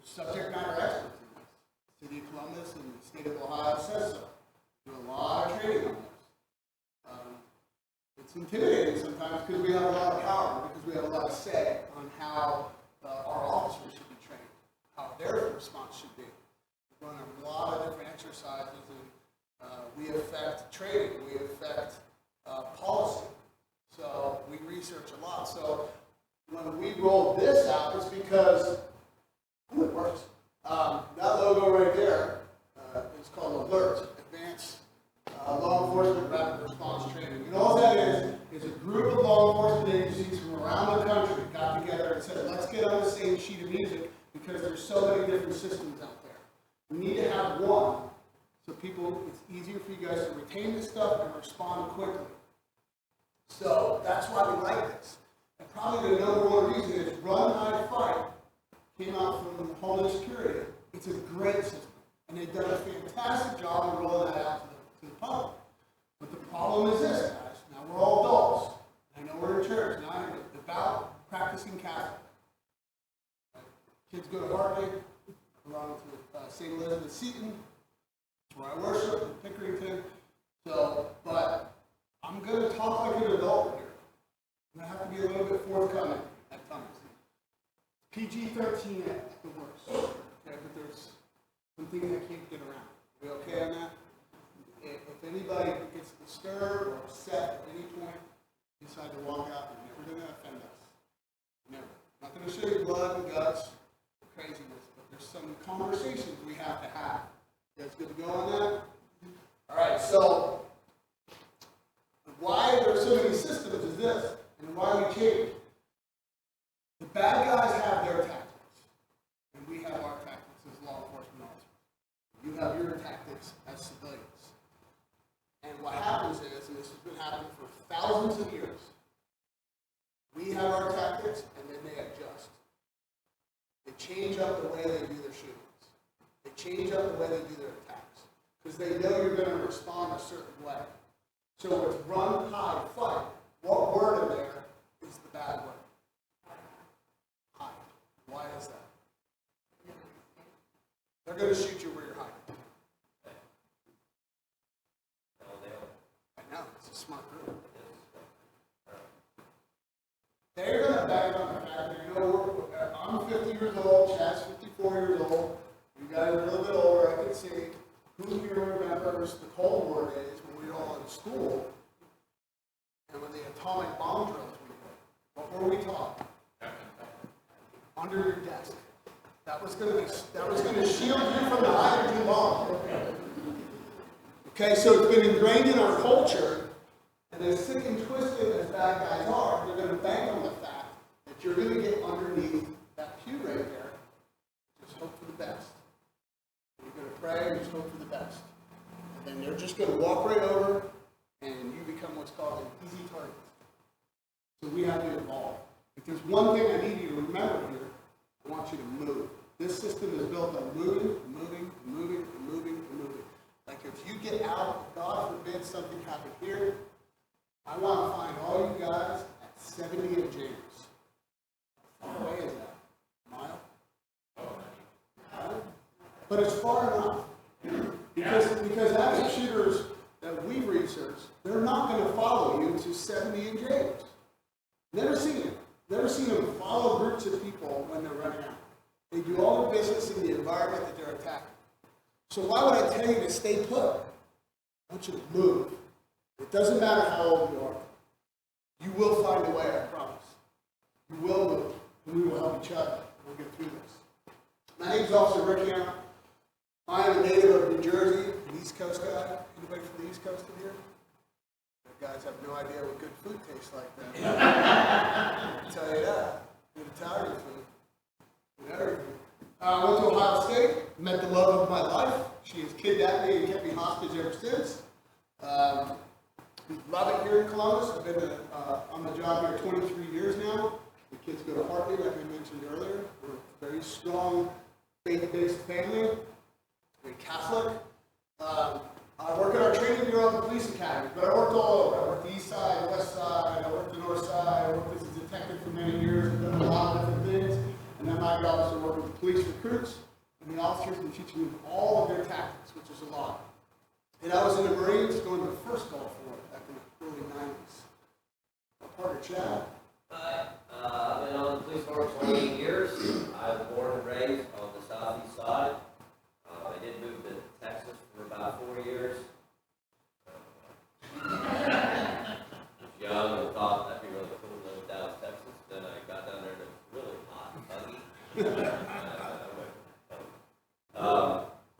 subject matter experts in this. The City of Columbus and the state of Ohio says so. We do a lot of training on this. It's intimidating sometimes because we have a lot of power, because we have a lot of say on how our officers should be trained, how their response should be. We run a lot of different exercises, and we affect training, we affect policy. So we research a lot. So when we rolled this out, it's because it works. That logo right there is called ALERT, Advanced Law Enforcement Rapid Response Training. And all that is a group of law enforcement agencies from around the country got together and said, let's get on the same sheet of music because there's so many different systems out there. We need to have one so it's easier for you guys to retain this stuff and respond quickly. So that's why we like this. And probably the number one reason is Run, Hide, Fight came out from Homeland Security. It's a great system. And they've done a fantastic job of rolling that out to the public. But the problem is this, guys. Now we're all adults. I know we're in church. Now I'm devout, practicing Catholic. Kids go to Hartley. We're on to St. Elizabeth Seton. That's where I worship in Pickerington. But I'm going to talk like an adult here. I'm going to have to be a little bit forthcoming at times. PG-13 at the worst. Okay, but there's some things I can't get around. Are we okay on that? If anybody gets disturbed or upset at any point, decide to walk out, they're never going to offend us. Never. I'm not going to show you blood and guts or craziness, but there's some conversations we have to have. You guys good to go on that? All right, so why there are so many systems is this, and why we change. The bad guys have their tactics, and we have our tactics as law enforcement officers. You have your tactics as civilians. And what happens is, and this has been happening for thousands of years, we have our tactics, and then they adjust. They change up the way they do their shootings. They change up the way they do their attacks, because they know you're going to respond a certain way. So it's run, hide, fight. What word in there is the bad word? Hide. Why is that? They're going to shoot you where you're hiding. I know, it's a smart group. They're going to back up the fact that, I'm 50 years old, Chad's 54 years old, you guys are a little bit older, I can see. Who here remembers the Cold War days when we were all in school, and when the atomic bomb drills were put? What were we taught? Under your desk. That was going to shield you from the hydrogen bomb. Okay, so it's been ingrained in our culture, and as sick and twisted as bad guys are, they're going to bank on the fact that you're going to get underneath that pew right there. Just hope for the best. You're going to pray and just hope for the best. And then they're just going to walk right over, and you become what's called an easy target. So we have to evolve. If there's one thing I need you to remember here, I want you to move. This system is built on moving, moving, moving, moving, moving. Like if you get out, God forbid something happened here, I want to find all you guys at 70 and James. How far away is that? A mile? But it's far enough. Because active shooters that we research, they're not going to follow you to 70 and James. Never seen it. Never seen them follow groups of people when they're running out. They do all their business in the environment that they're attacking. So why would I tell you to stay put? I want you to move. It doesn't matter how old you are. You will find a way, I promise. You will move, and we will help each other. We'll get through this. My name is Officer Rick Young. I am a native of New Jersey, an East Coast guy. Anybody from the East Coast in here? You guys have no idea what good food tastes like then. I can tell you that. Good Italian food. Good everything. I went to Ohio State, met the love of my life. She has kidnapped me and kept me hostage ever since. We love it here in Columbus. I've been on the job here 23 years now. The kids go to Hartley, like I mentioned earlier. We're a very strong faith-based family, very Catholic. I work at our training bureau at the police academy, but I worked all over. I worked the east side, west side, I worked the north side, I worked as a detective for many years, I've done a lot of different things, and then my job is to work with the police police recruits, and the officers can teach them all of their tactics, which is a lot. And I was in the Marines going to the first Gulf War back in the early 90s. My partner, Chad. Hi, I've been on the police force 28 years. I was born and raised on the southeast side. I did move to Texas for about 4 years. I was young and thought that'd be really cool to live down in Texas. Then I got down there and it was really hot and muggy.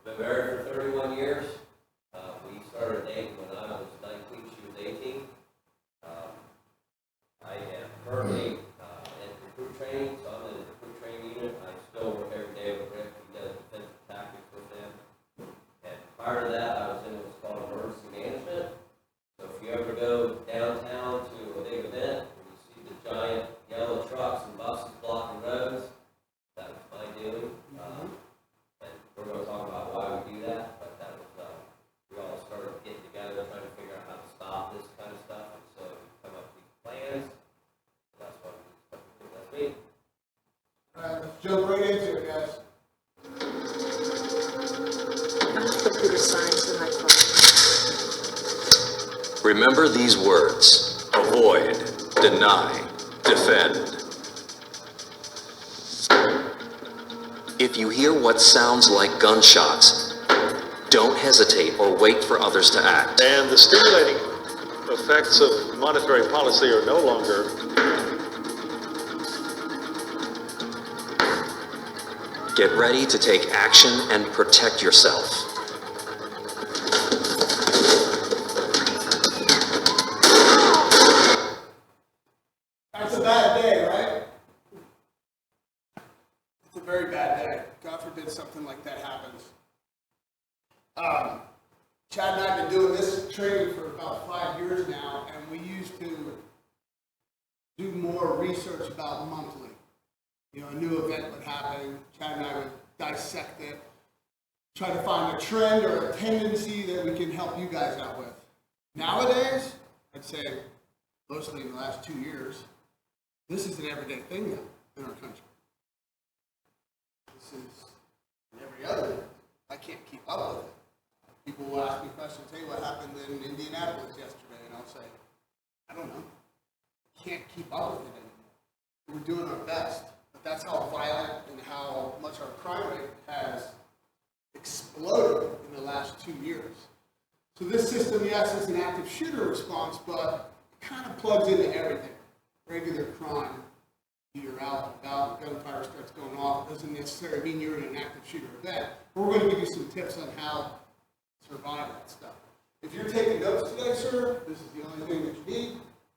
Been married for 31 years. We started dating when I was 19, she was 18. I am currently in recruit training, so I'm in the recruit training unit. I still work every day with Rick. He does defensive tactics with them. And prior to that, I was in what's called emergency management. So if you ever go downtown to a big event, and you see the giant yellow trucks and buses blocking roads, that was my doing. And we're going to talk about why we do that, but that was, we all started getting together trying to figure out how to stop this kind of stuff, and so we come up with these plans. That's what that's me. All right, let's jump right into it, guys. Computer science in my class. Remember these words: avoid, deny, defend. If you hear what sounds like gunshots, don't hesitate or wait for others to act. And the stimulating effects of monetary policy are no longer Get ready to take action and protect yourself. That's a bad day, right? It's a very bad day. God forbid something like that happens. Chad and I have been doing this training for about 5 years now, and we used to do more research about monthly. You know, a new event would happen, Chad and I would dissect it, try to find a trend or a tendency that we can help you guys out with. Nowadays, I'd say, mostly in the last 2 years, this is an everyday thing now in our country. This is every other day. I can't keep up with it. People will ask me questions, hey, what happened in Indianapolis yesterday? And I'll say, I don't know. Can't keep up with it anymore. We're doing our best, but that's how violent and how much our crime rate has exploded in the last 2 years. So this system, yes, is an active shooter response, but it kind of plugs into everything. Regular crime, you're out and about, gunfire starts going off. It doesn't necessarily mean you're in an active shooter event. We're going to give you some tips on how to survive that stuff. If you're taking notes today, sir, this is the only thing that you need.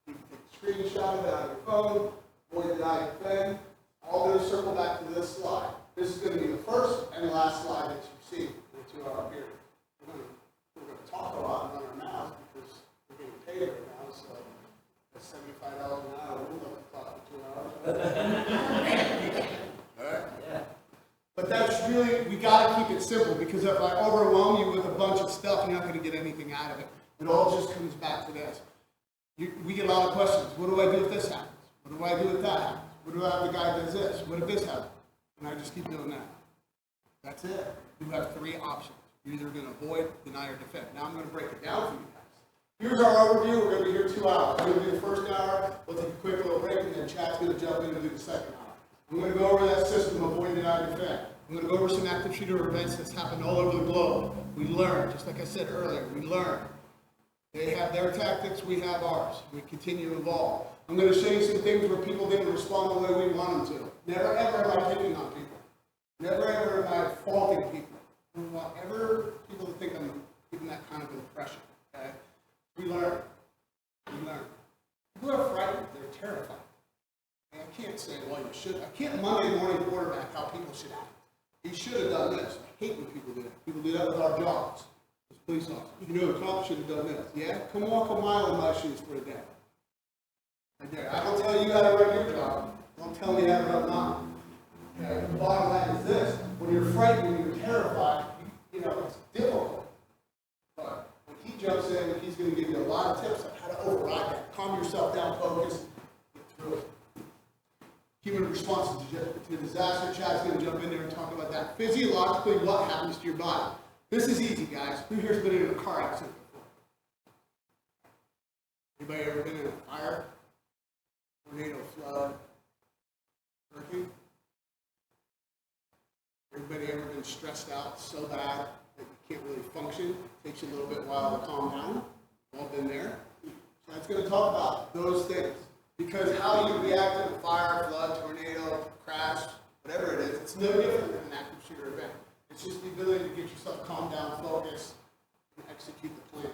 You can take a screenshot of it on your phone, avoid, deny, defend. All going to circle back to this slide. This is going to be the first and last slide that you see in a 2-hour period. We're going to talk a lot and run our mouths because we're getting paid right now, so that's $75 an hour. We'll let it talk for 2 hours. All right? Yeah. But that's really, we got to keep it simple, because if I overwhelm you with a bunch of stuff, you're not going to get anything out of it. It all just comes back to this. We get a lot of questions. What do I do if this happens? What do I do if that happens? What do I have the guy does this? What if this happens? And I just keep doing that. That's it. You have 3 options. You're either going to avoid, deny, or defend. Now I'm going to break it down for you guys. Here's our overview. We're going to be here 2 hours. I'm going to do the first hour. We'll take a quick little break, and then Chad's going to jump in and do the second hour. I'm going to go over that system, avoid, deny, defend. I'm going to go over some active shooter events that's happened all over the globe. We learn, just like I said earlier, we learn. They have their tactics, we have ours. We continue to evolve. I'm going to show you some things where people didn't respond the way we want them to. Never ever am I picking on people. Never ever am I faulting people. I don't want ever people to think I'm giving that kind of impression. Okay? We learn. We learn. People are frightened. They're terrified. And I can't say, well, you should. I can't Monday morning quarterback how people should act. He should have done this. I hate when people do that. People do that with our jobs. As police officers. You know, a cop should have done this. Yeah? Come walk a mile in my shoes for a day. Right there. I don't tell you how to run your job. Don't tell me how to run mine. Okay? The bottom line is this. When you're frightened, when you're terrified, you know, it's difficult. But when he jumps in, he's going to give you a lot of tips on how to override that. Calm yourself down, focus, get through it. Human response responses to disaster. Chad's going to jump in there and talk about that. Physiologically, what happens to your body? This is easy, guys. Who here's been in a car accident before? Anybody ever been in a fire? Tornado, flood, hurricane? Everybody ever been stressed out so bad that you can't really function? Takes you a little bit while to calm down. All been there. So that's going to talk about those things. Because how you react to a fire, flood, tornado, crash, whatever it is, it's no different than an active shooter event. It's just the ability to get yourself calm down, focus, and execute the plan.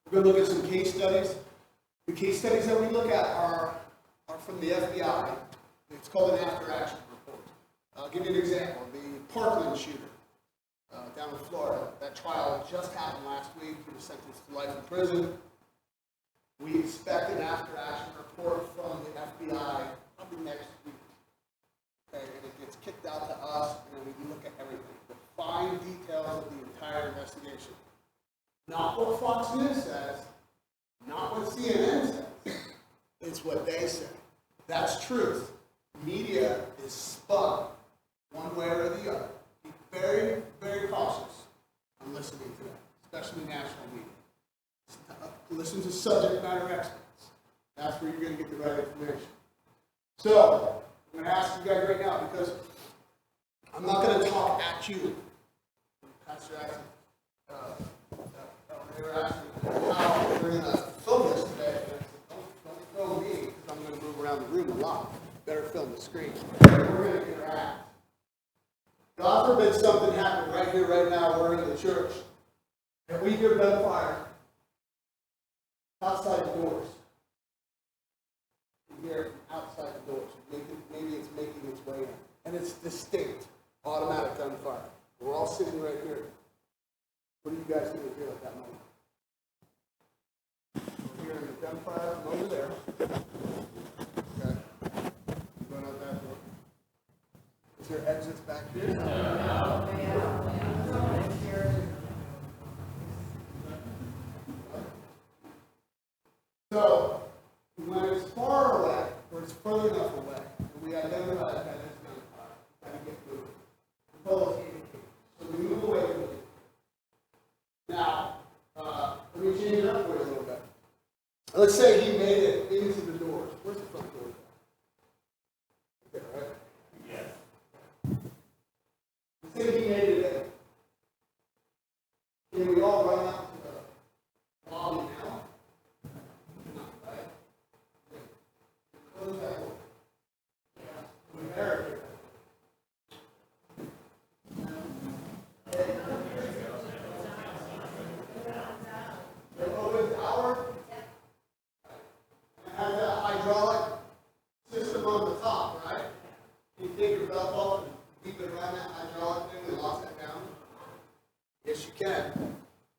We're going to look at some case studies. The case studies that we look at are from the FBI. It's called an after-action report. I'll give you an example. The Parkland shooter down in Florida. That trial just happened last week. He was sentenced to life in prison. We expect an after-action report from the FBI probably next week. Okay, and it gets kicked out to us, and then we look at everything. The fine details of the entire investigation. Not what Fox News says, not what CNN says. It's what they say. That's truth. Media is spun one way or the other. Be very, very cautious on listening to that, especially national media. Listen to subject matter experts. That's where you're going to get the right information. So, I'm going to ask you guys right now, because I'm not going to talk at you. Pastor asked they were asking how we're going to film this today. And I said, don't film me, because I'm going to move around the room a lot. Better film the screen. We're going to interact. God forbid something happened right here, right now. We're in the church. And we hear gunfire outside the doors. You hear it from outside the doors. Maybe it's making its way in. And it's distinct, automatic gunfire. We're all sitting right here. What are you guys going to hear at that moment? We're hearing the gunfire from over there. Okay. Going out that door. Is there exits back here? So, when it's far away, or it's further enough away, and we identify that as gunfire, we got to get moving. The bullets indicate. So we move away from it. Now, let me change it up for you a little bit. Let's say he made it into the doors. Where's the front door? Okay, right? Yes. Let's say he made it in. Can we all run out to the lobby now? Close that door. We barricade it. Open the hour. And have that hydraulic system on the top, right? You take your belt off and keep it around that hydraulic thing and lock that down. Yes, you can.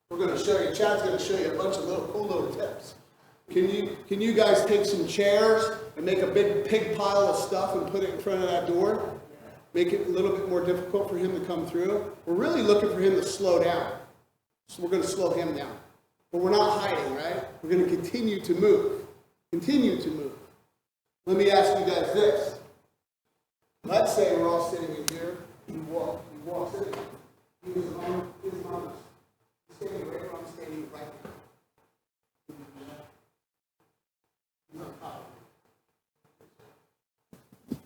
We're going to show you. Chad's going to show you a bunch of cool little tips. Can you guys take some chairs and make a big pig pile of stuff and put it in front of that door? Make it a little bit more difficult for him to come through. We're really looking for him to slow down. So we're going to slow him down. But we're not hiding, right? We're going to continue to move. Continue to move. Let me ask you guys this. Let's say we're all sitting in here. He walks in. He was on his mom. He's standing right where I'm standing right now. He's on top of me.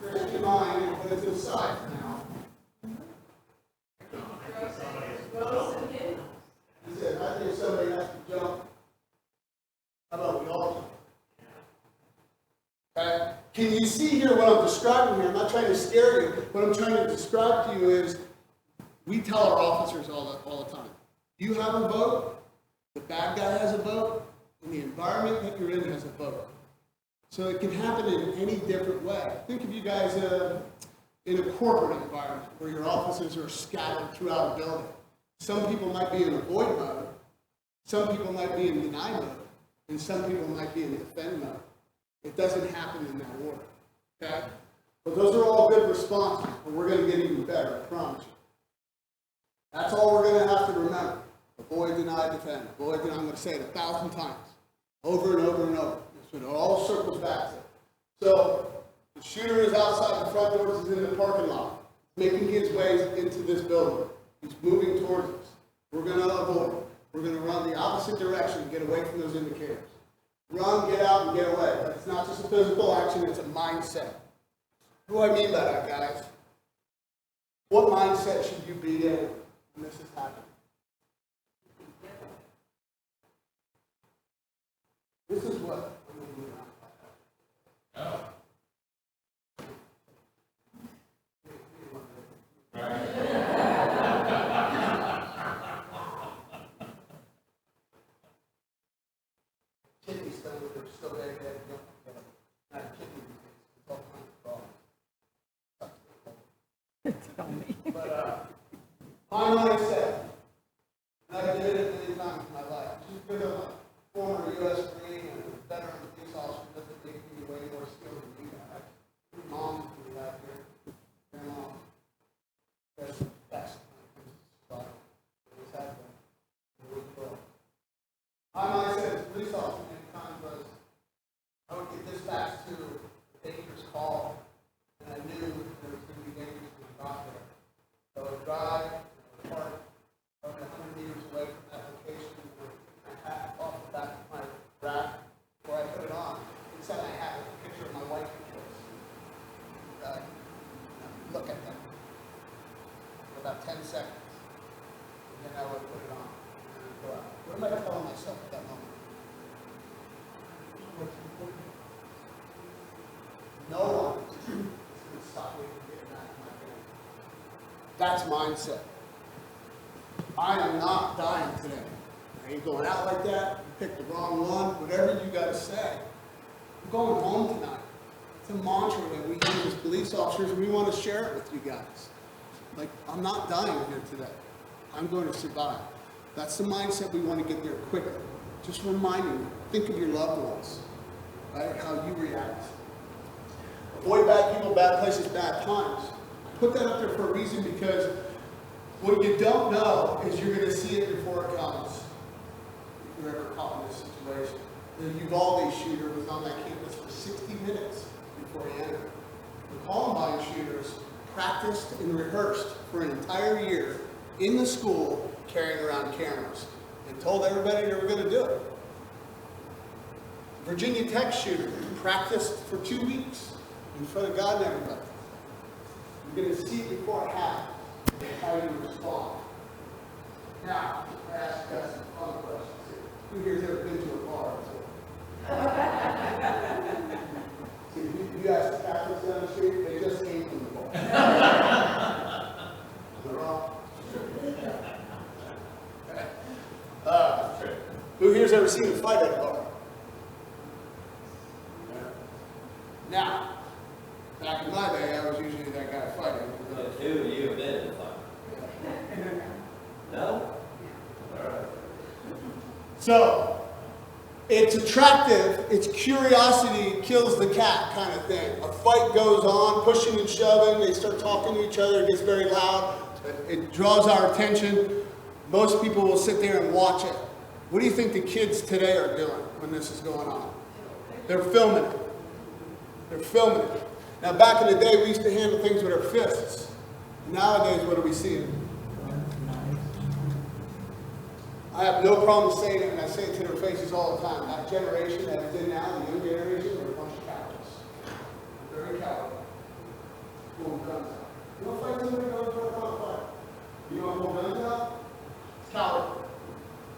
Christian mind and put it to the side for now. He said, I think somebody has to jump. How about we all jump? Okay? Can you see here what I'm describing here? I'm not trying to scare you. What I'm trying to describe to you is we tell our officers all the time. You have a vote, the bad guy has a vote, and the environment that you're in has a vote. So it can happen in any different way. Think of you guys in a corporate environment where your officers are scattered throughout a building. Some people might be in avoid mode, some people might be in deny mode, and some people might be in defend mode. It doesn't happen in that order, okay? But those are all good responses, but we're going to get even better, I promise you. That's all we're going to have to remember. Avoid, deny, defend. Avoid, deny. I'm going to say it 1,000 times, over and over and over. So it all circles back to it. So the shooter is outside the front doors, he's in the parking lot, making his way into this building. He's moving towards us. We're going to avoid. We're going to run the opposite direction and get away from those indicators. Run, get out, and get away. But it's not just a physical action, it's a mindset. What do I mean by that, guys? What mindset should you be in when this is happening? This is what I'm going to do now. Kidney stones are still very dead. Not a kidney disease. It's all kinds of problems. Tell me. But my mindset, and I did it many times in my life, just because I'm a former U.S. Marine and a veteran police officer doesn't make me way more skilled than you guys. Moms do that here. Grandma. That's the best. Always have been. Always will. My mindset as a police officer many times was, I would get dispatched to a dangerous call, and I knew there was going to be dangerous when I got there. So I would drive, park, probably 100 meters away from that location, with my hat off the back of my rack before I put it on. Inside my hat was a picture of my wife and kids. Look at them for about 10 seconds, and then I would put it on. And I'd go out. What am I telling myself at that moment? No one is going to stop me from getting back to my family. That's mindset. I am not dying today. I ain't going out like that. You picked the wrong one. Whatever you got to say. I'm going home tonight. It's a mantra that we use as police officers, and we want to share it with you guys. Like, I'm not dying here today. I'm going to survive. That's the mindset we want to get there quicker. Just reminding you, think of your loved ones, right? How you react. Avoid bad people, bad places, bad times. I put that up there for a reason because what you don't know is you're going to see it before it comes. If you're ever caught in this situation. The Uvalde shooter was on that campus for 60 minutes before he entered. The Columbine shooters practiced and rehearsed for an entire year in the school carrying around cameras and told everybody they were going to do it. Virginia Tech shooter practiced for 2 weeks in front of God and everybody. You're going to see it before it happens and how you respond. Now, I ask you guys some fun questions here. Who here's ever been to a bar before? See, you guys are Catholics down the street, they just came from the bar. They're wrong. Who here's ever seen a fight at a bar? Now, back in my day, I was usually that guy fighting. Who you have been in the fight? No? All right. So, it's attractive, it's curiosity kills the cat kind of thing. A fight goes on, pushing and shoving, they start talking to each other, it gets very loud, it draws our attention. Most people will sit there and watch it. What do you think the kids today are doing when this is going on? They're filming it. They're filming it. Now, back in the day, we used to handle things with our fists. Nowadays, what are we seeing? I have no problem saying it, and I say it to their faces all the time. That generation that is in now, the younger generation, are a bunch of cowards. Very cowardly. Pulling guns out. You don't fight somebody, you don't fight. You don't pull guns out? It's cowardly.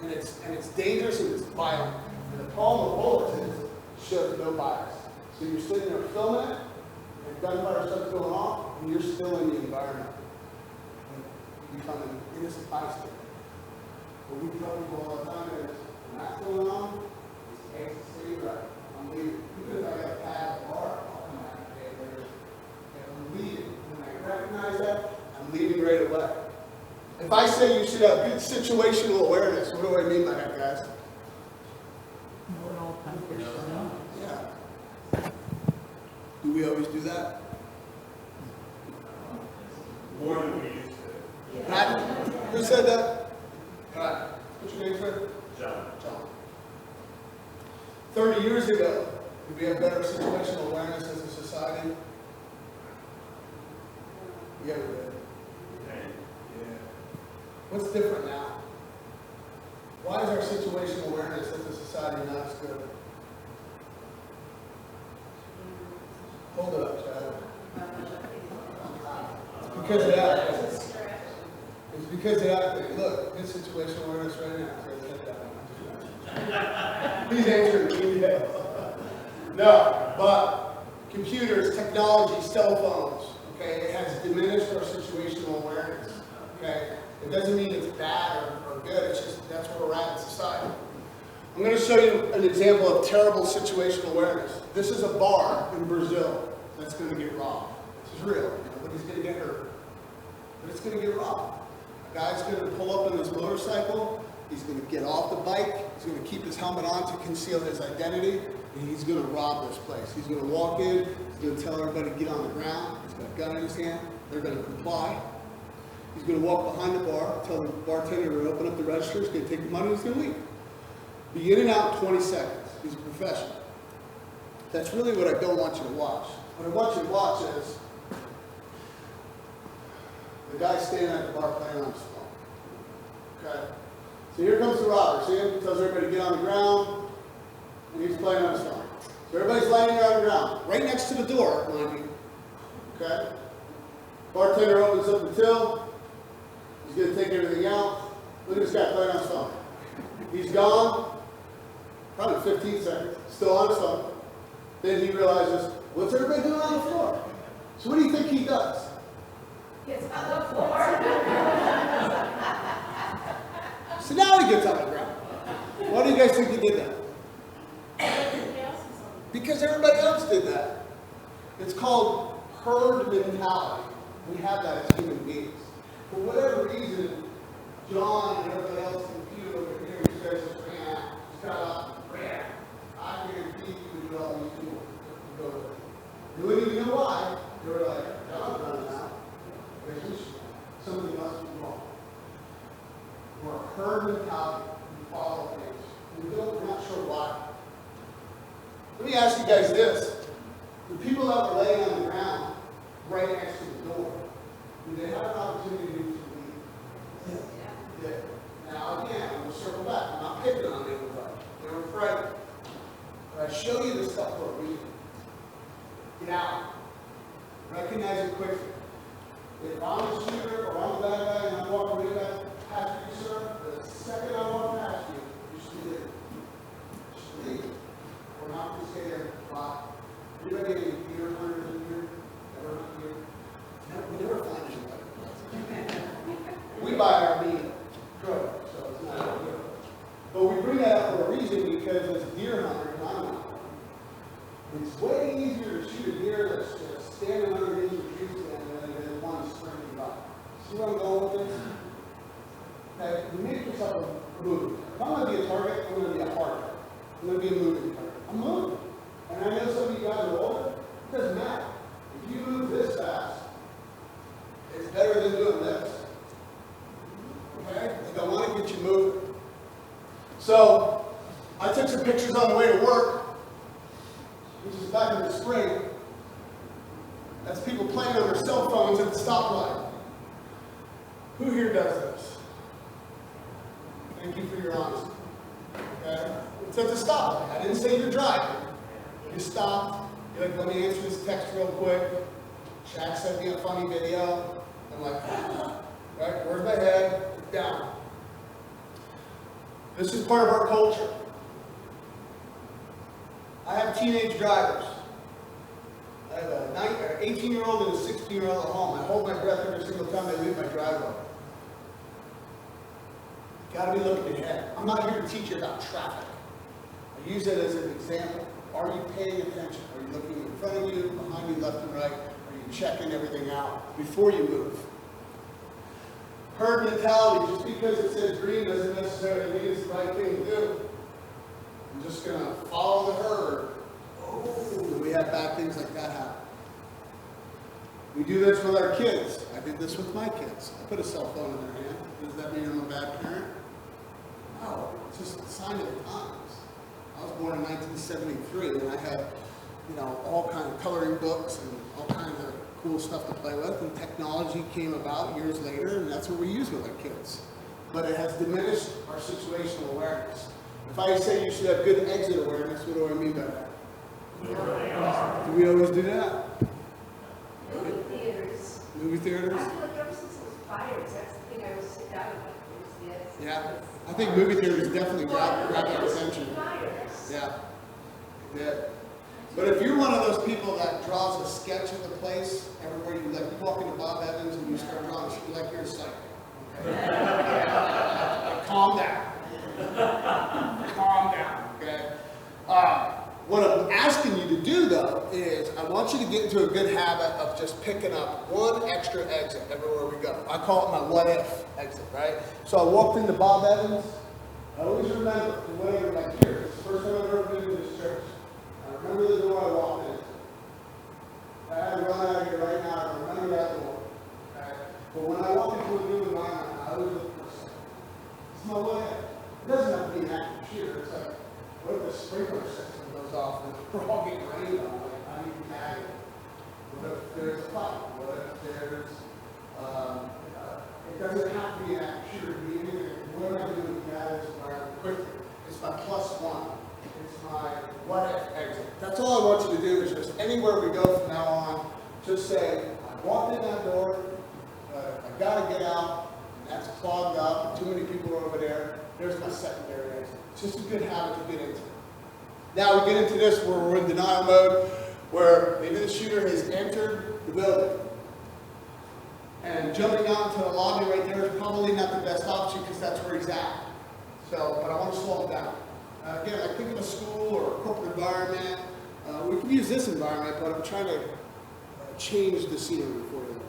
And it's dangerous and it's violent. And the problem with bullets is it shows no bias. So you're sitting there filming it, and gunfire starts going off, and you're still in the environment. You become an innocent bystander. What we tell people all the time is, when that's going on, it's takes to stay right. I'm leaving. Because I got a pad at the bar, I'll come back and pay later. And I'm leaving. When I recognize that, I'm leaving right away. If I say you should have good situational awareness, what do I mean by that, guys? Yeah. Do we always do that? More than we used to. Pat? Who said that? All right. What's your name, sir? John. John. 30 years ago, Do we have better situational awareness as a society? Yeah, we do. Yeah. What's different now? Why is our situational awareness as a society not as good? Hold it up, Chad. It's because of that. It's because of that. Look, his situational awareness right now. He's answering the email. No, but computers, technology, cell phones, okay, it has diminished our situational awareness, okay? It doesn't mean it's bad or good, it's just that's where we're at in society. I'm going to show you an example of terrible situational awareness. This is a bar in Brazil that's going to get robbed. This is real. Nobody's going to get hurt. But it's going to get robbed. A guy's going to pull up on his motorcycle. He's going to get off the bike. He's going to keep his helmet on to conceal his identity. And he's going to rob this place. He's going to walk in. He's going to tell everybody to get on the ground. He's got a gun in his hand. They're going to comply. He's going to walk behind the bar, tell the bartender to open up the register. He's going to take the money. He's going to leave. Be in and out in 20 seconds. He's a professional. That's really what I don't want you to watch. What I want you to watch is the guy standing at the bar playing on his phone. Okay? So here comes the robber. See him? He tells everybody to get on the ground, and he's playing on his phone. So everybody's lying there on the ground, right next to the door, mind you. Okay? Bartender opens up the till. He's going to take everything out. Look at this guy playing on his phone. He's gone. Probably 15 seconds. Still on his phone. Then he realizes, what's everybody doing on the floor? So what do you think he does? Gets on the floor. So now he gets on the ground. Why do you guys think he did that? Because everybody else did that. It's called herd mentality. We have that as human beings. For whatever reason, John and everybody else computed over here, you guys just ran out. Just got up and ran. I guarantee you would all these people go with it. You wouldn't even know why. They were like, John's running out. Something must be wrong. We're a herd mentality. We follow things. We're not sure why. Let me ask you guys this. The people that were laying on the ground right next to the door, do they have an opportunity to leave? Yeah. Now again, I'm going to circle back. I'm not picking on anybody. They were frightened. But I show you this stuff for a reason. Get out. Recognize it quickly. If I'm a shooter or I'm a bad guy and I'm walking right past you, sir, the second I walk past you, you should leave. You should leave. We're not going to stay there and fly. Anybody any deer hunters in here? Ever hunt deer? No, we never find anybody. We buy our meat drug, so it's not a deal. But we bring that up for a reason because as a deer hunter, I'm not. It's way easier to shoot a deer that's just standing underneath the trees than one sprinting by. See where I'm going with this? Okay, you make yourself a movie. If I'm going to be a target, I'm going to be a hard target. I'm going to be a moving target. I'm moving. And I know some of you guys are older. It doesn't matter. If you move this fast, it's better than doing this. Okay? Like I want to get you moving. So, I took some pictures on the way to work, which is back in the spring. That's people playing on their cell phones at the stoplight. Who here does this? Thank you for your honesty. Okay? It's at the stoplight. I didn't say you're driving. You stopped. You're like, let me answer this text real quick. Shaq sent me a funny video. I'm like, right? Where's my head? Down. This is part of our culture. I have teenage drivers. I have an 18-year-old and a 16-year-old at home. I hold my breath every single time they leave my driveway. Got to be looking ahead. I'm not here to teach you about traffic. I use it as an example. Are you paying attention? Are you looking in front of you, behind you, left and right? Are you checking everything out before you move? Herd mentality, just because it says green doesn't necessarily mean it's the right thing to do. I'm just going to follow the herd. Oh, we have bad things like that happen. We do this with our kids. I did this with my kids. I put a cell phone in their hand. Does that mean I'm a bad parent? No, it's just a sign of the times. I was born in 1973, and I had, you know, all kinds of coloring books and all kinds of cool stuff to play with, and technology came about years later, and that's what we use with our kids. But it has diminished our situational awareness. If I say you should have good exit awareness, what do I mean by that? Do we always do that? Movie theaters. Movie theaters? I feel like ever since those fires, that's the thing I was sick out of, like, yes. Yeah. I think movie theaters definitely grab our attention. Fires. Yeah. Yeah. But if you're one of those people that draws a sketch of the place, everywhere you like, you walk into Bob Evans and you start drawing, you like you're a psycho. Okay? Calm down. Calm down, okay? What I'm asking you to do, though, is I want you to get into a good habit of just picking up one extra exit everywhere we go. I call it my what if exit, right? So I walked into Bob Evans. I always remember, whatever, like here, it's the first time I've ever been to this church. I remember the door I walked into. I had to run out of here right now. I remember that door. Okay? But when I walk into a new environment, I always look for something. It's my what if. It doesn't have to be an active shooter. It's like, what if the sprinkler system goes off and we're all getting rained on? Like, I need to tag it. What if there's a fight? What if there's, it doesn't have to be an active shooter. It can be anything. What am I doing to get out of this environment quickly? It's my plus one. It's my what if exit. That's all I want you to do is just anywhere we go from now on, just say, I walked in that door, I got to get out, and that's clogged up, too many people are over there. There's my secondary exit. It's just a good habit to get into. Now we get into this where we're in denial mode, where maybe the shooter has entered the building. And jumping out into the lobby right there is probably not the best option because that's where he's at. So, but I want to slow him down. Again, like think of a school or a corporate environment. We can use this environment, but I'm trying to change the scenery for you.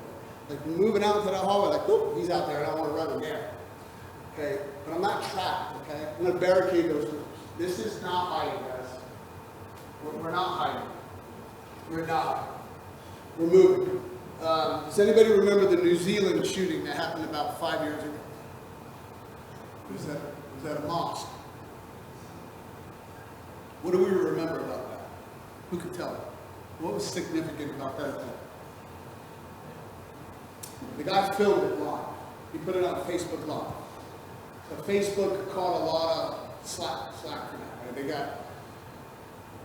Like moving out into that hallway, like, whoop, he's out there, and I want to run him there. Okay, but I'm not trapped, okay? I'm going to barricade those rooms. This is not hiding, guys. We're not hiding. We're not. We're moving. Does anybody remember the New Zealand shooting that happened about 5 years ago? Was that a mosque? What do we remember about that? Who could tell me? What was significant about that thing? The guy filmed it live. He put it on Facebook Live. So Facebook caught a lot of slack for that. Right? They got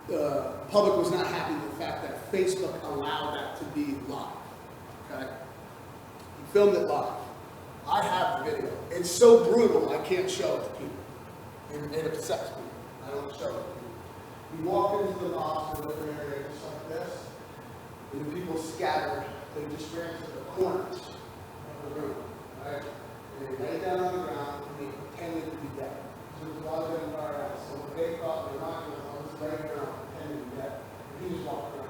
the public was not happy with the fact that Facebook allowed that to be live. Okay, he filmed it live. I have the video. It's so brutal I can't show it to people. It upsets me. I don't show it to people. You walk into the mosque or living area just like this, and the people scattered. They just ran to the corners of the room. Right? They lay down on the ground and they pretended to be dead. So there's a lot of them fire out. So when they thought they were not going to, I was laying around pretending to be dead. And he just walked around.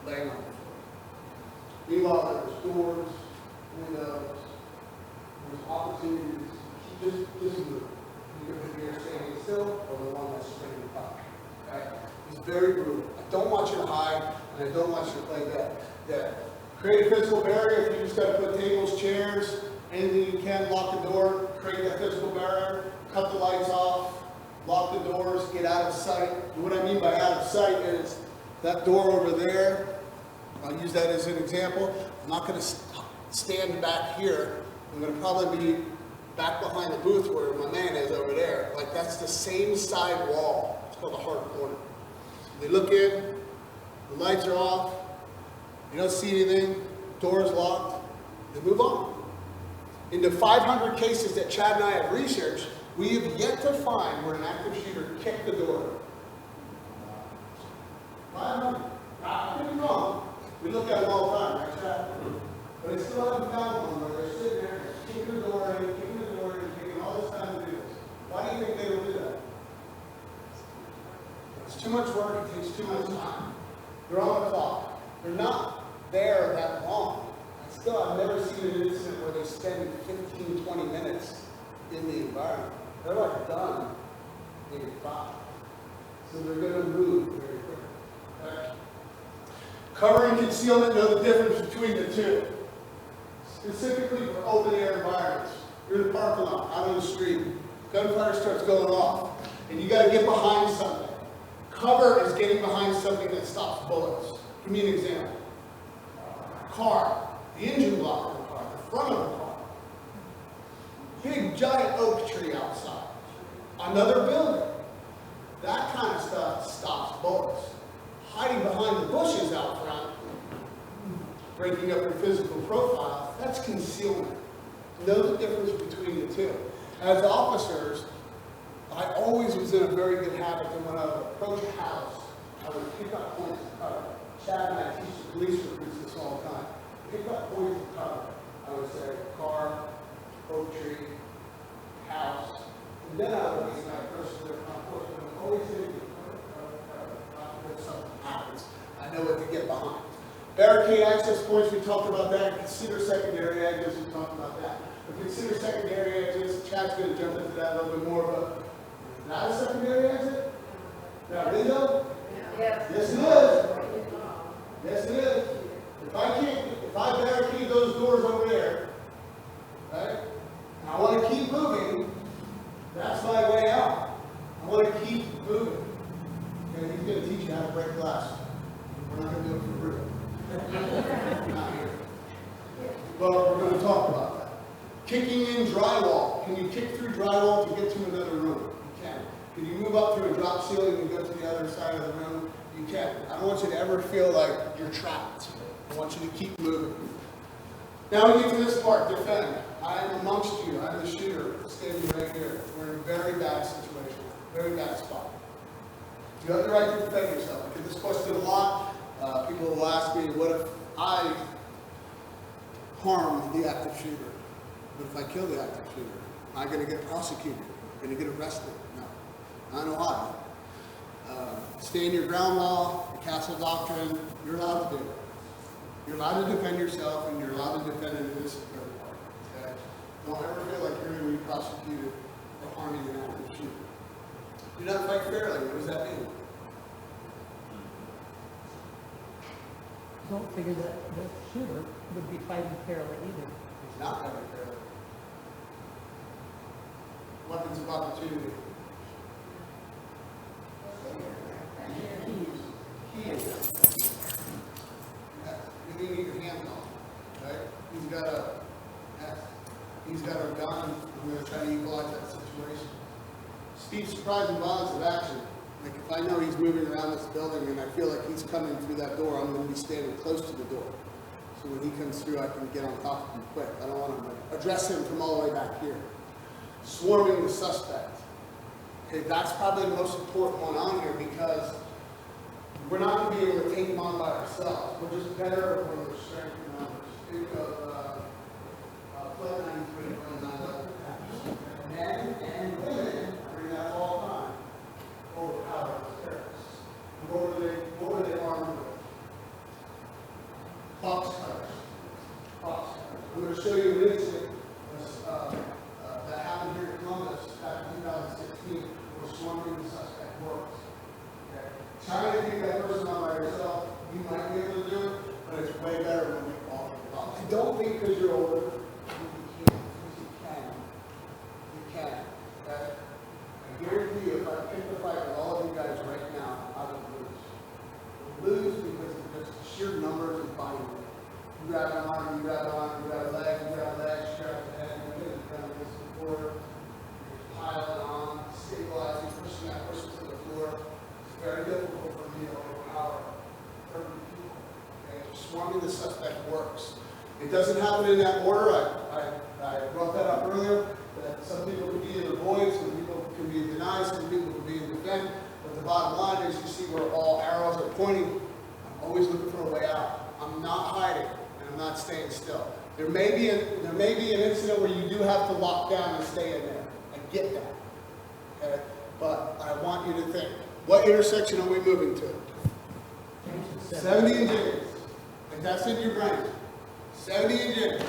Laying on the floor. Meanwhile, there was doors, windows, there was opportunities. Just move. If you're standing still or the one that's springing up. Okay? It's very brutal. I don't want you to hide, and I don't want you to play dead. Create a physical barrier. If you just got to put tables, chairs, anything you can, lock the door, create that physical barrier, cut the lights off, lock the doors, get out of sight. And what I mean by out of sight is that door over there. I'll use that as an example. I'm not going to stand back here. I'm going to probably be back behind the booth where my man is over there. Like that's the same side wall. It's called the hard corner. They look in, the lights are off, you don't see anything, door's locked, they move on. In the 500 cases that Chad and I have researched, we have yet to find where an active shooter kicked the door. 500. I could be wrong. We look at them all the time, right, Chad? But I still haven't found one where they're sitting there, kicking the door in, taking all this time to do this. Why do you think they don't do that? It's too much work, it takes too much time. They're on the clock. They're not there that long. I've never seen an incident where they spend 15, 20 minutes in the environment. They're like done in 5. So they're going to move very quickly. Okay? Cover and concealment, know the difference between the two. Specifically for open air environments. You're in the parking lot, out on the street. gunfire starts going off, and you gotta get behind something. Cover is getting behind something that stops bullets. Give me an example. Car, the engine block of the car, the front of the car. Big giant oak tree outside. Another building. That kind of stuff stops bullets. Hiding behind the bushes out front, breaking up your physical profile, that's concealment. Know the difference between the two. As officers, I always was in a very good habit that when I would approach a house, I would pick up points of cover. Chad and I teach the police recruits this all the time. Pick up points of cover. I would say car, oak tree, house, and then I would be my person there front porch. But I'm always thinking, if something happens, I know what to get behind. Barricade access points, we talked about that. Consider secondary exits, we talked about that. But consider secondary exits, Chad's going to jump into that a little bit more, but is that a secondary exit? That window? Yes. Yes, it is. Yes, it is. If I barricade those doors over there, right, and I want to keep moving, that's my way out. I want to keep moving. Okay, he's going to teach you how to break glass. We're not going to do it for real. Not here. But we're going to talk about that. Kicking in drywall. Can you kick through drywall to get to another room? You can. Can you move up through a drop ceiling and go to the other side of the room? You can. I don't want you to ever feel like you're trapped. I want you to keep moving. Now we get to this part, defend. I am amongst you. I'm the shooter standing right here. We're in a very bad situation, very bad spot. You have the right to defend yourself. I get this question a lot. People will ask me, what if I harm the active shooter? What if I kill the active shooter? Am I going to get prosecuted? Going to get arrested? No. I know why. Stand your ground law, the castle doctrine, you're allowed to do it. You're allowed to defend yourself, and you're allowed to defend an innocent third party. Okay? Don't ever feel like you're going to be prosecuted for harming an active shooter. Do not fight fairly. What does that mean? Don't figure that the shooter would be fighting fairly either. He's not fighting fairly. Weapons of opportunity. Keys. You need your hands on, right? He's got a gun. I'm going to try to equalize that situation. Speed, surprise, and violence of action. Like if I know he's moving around this building and I feel like he's coming through that door, I'm going to be standing close to the door. So when he comes through, I can get on top of him quick. I don't want to address him from all the way back here. Swarming the suspect. Okay, that's probably the most important one on here because we're not going to be able to take him on by ourselves. We're just better when we're strength in numbers. Think of Flight 93 when 9/11 happened. Men and women, I bring that all the time, overpowered terrorists. What were they armed with? Box cutters. Box cutters. I'm going to show you an incident that happened here in Columbus back in 2016 where swarming the suspect works. Okay? Trying to take that person on by yourself, you might be able to do it, but it's way better when you all get involved. And don't think because you're older, you can't, because you can. You can. Okay? I guarantee you, if I pick the fight with all of you guys right now, I would lose. Lose because of just sheer numbers and fighting. You grab an arm, you grab an arm, you grab a leg, you grab a leg, you grab a head, you've done this before. You're piling on, stabilizing, pushing that person to the floor. It's very difficult for me to overpower 30 people. Okay? Swarming the suspect works. It doesn't happen in that order. I brought that up earlier, that some people can be in the void, some people can be in deny, some people can be in defend. But the bottom line is, you see where all arrows are pointing. I'm always looking for a way out. I'm not hiding, and I'm not staying still. There may be an incident where you do have to lock down and stay in there. I get that. Okay? But I want you to think, what intersection are we moving to? 70 and James. If that's in your brain. 70 and James.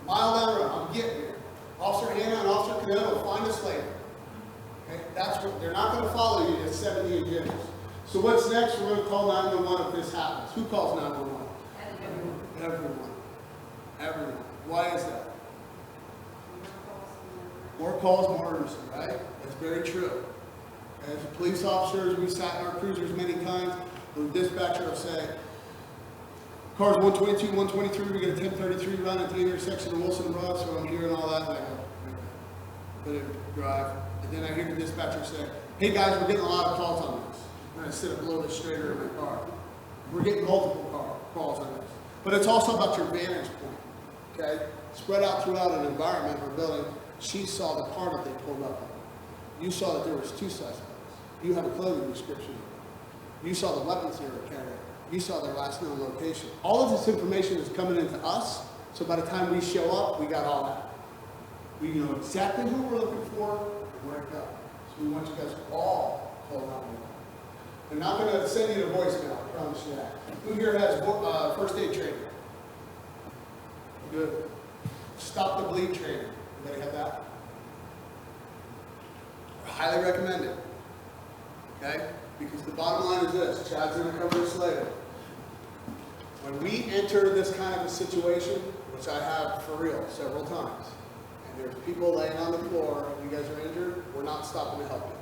Mile down the road. I'm getting there. Officer Hannah and Officer Cadet will find us later. Okay? That's what they're not going to follow you at 70 and James. So what's next? We're going to call 911 if this happens. Who calls 911? Everyone. Everyone. Why is that? more calls, more emergency, right? That's very true. As police officers, we sat in our cruisers many times. The dispatcher will say, cars 122, 123, we get a 1033 run at the intersection of Wilson Road, so I'm hearing all that, and I go, let it drive. And then I hear the dispatcher say, hey guys, we're getting a lot of calls on this. And I sit up a little bit straighter in my car. We're getting multiple calls on this. But it's also about your vantage point, okay? Spread out throughout an environment or building, she saw the car that they pulled up on. You saw that there was 2 suspects. You have a clothing description. You saw the weapons they were carrying. You saw their last known location. All of this information is coming into us, so by the time we show up, we got all that. We know exactly who we're looking for and where to go. So we want you guys all to call 911. They're not going to send you to voicemail, I promise you that. Who here has first aid training? Good. Stop the bleed training. Anybody have that? I highly recommend it. Okay? Because the bottom line is this. Chad's going to cover this later. When we enter this kind of a situation, which I have for real several times, and there's people laying on the floor, and you guys are injured, we're not stopping to help you.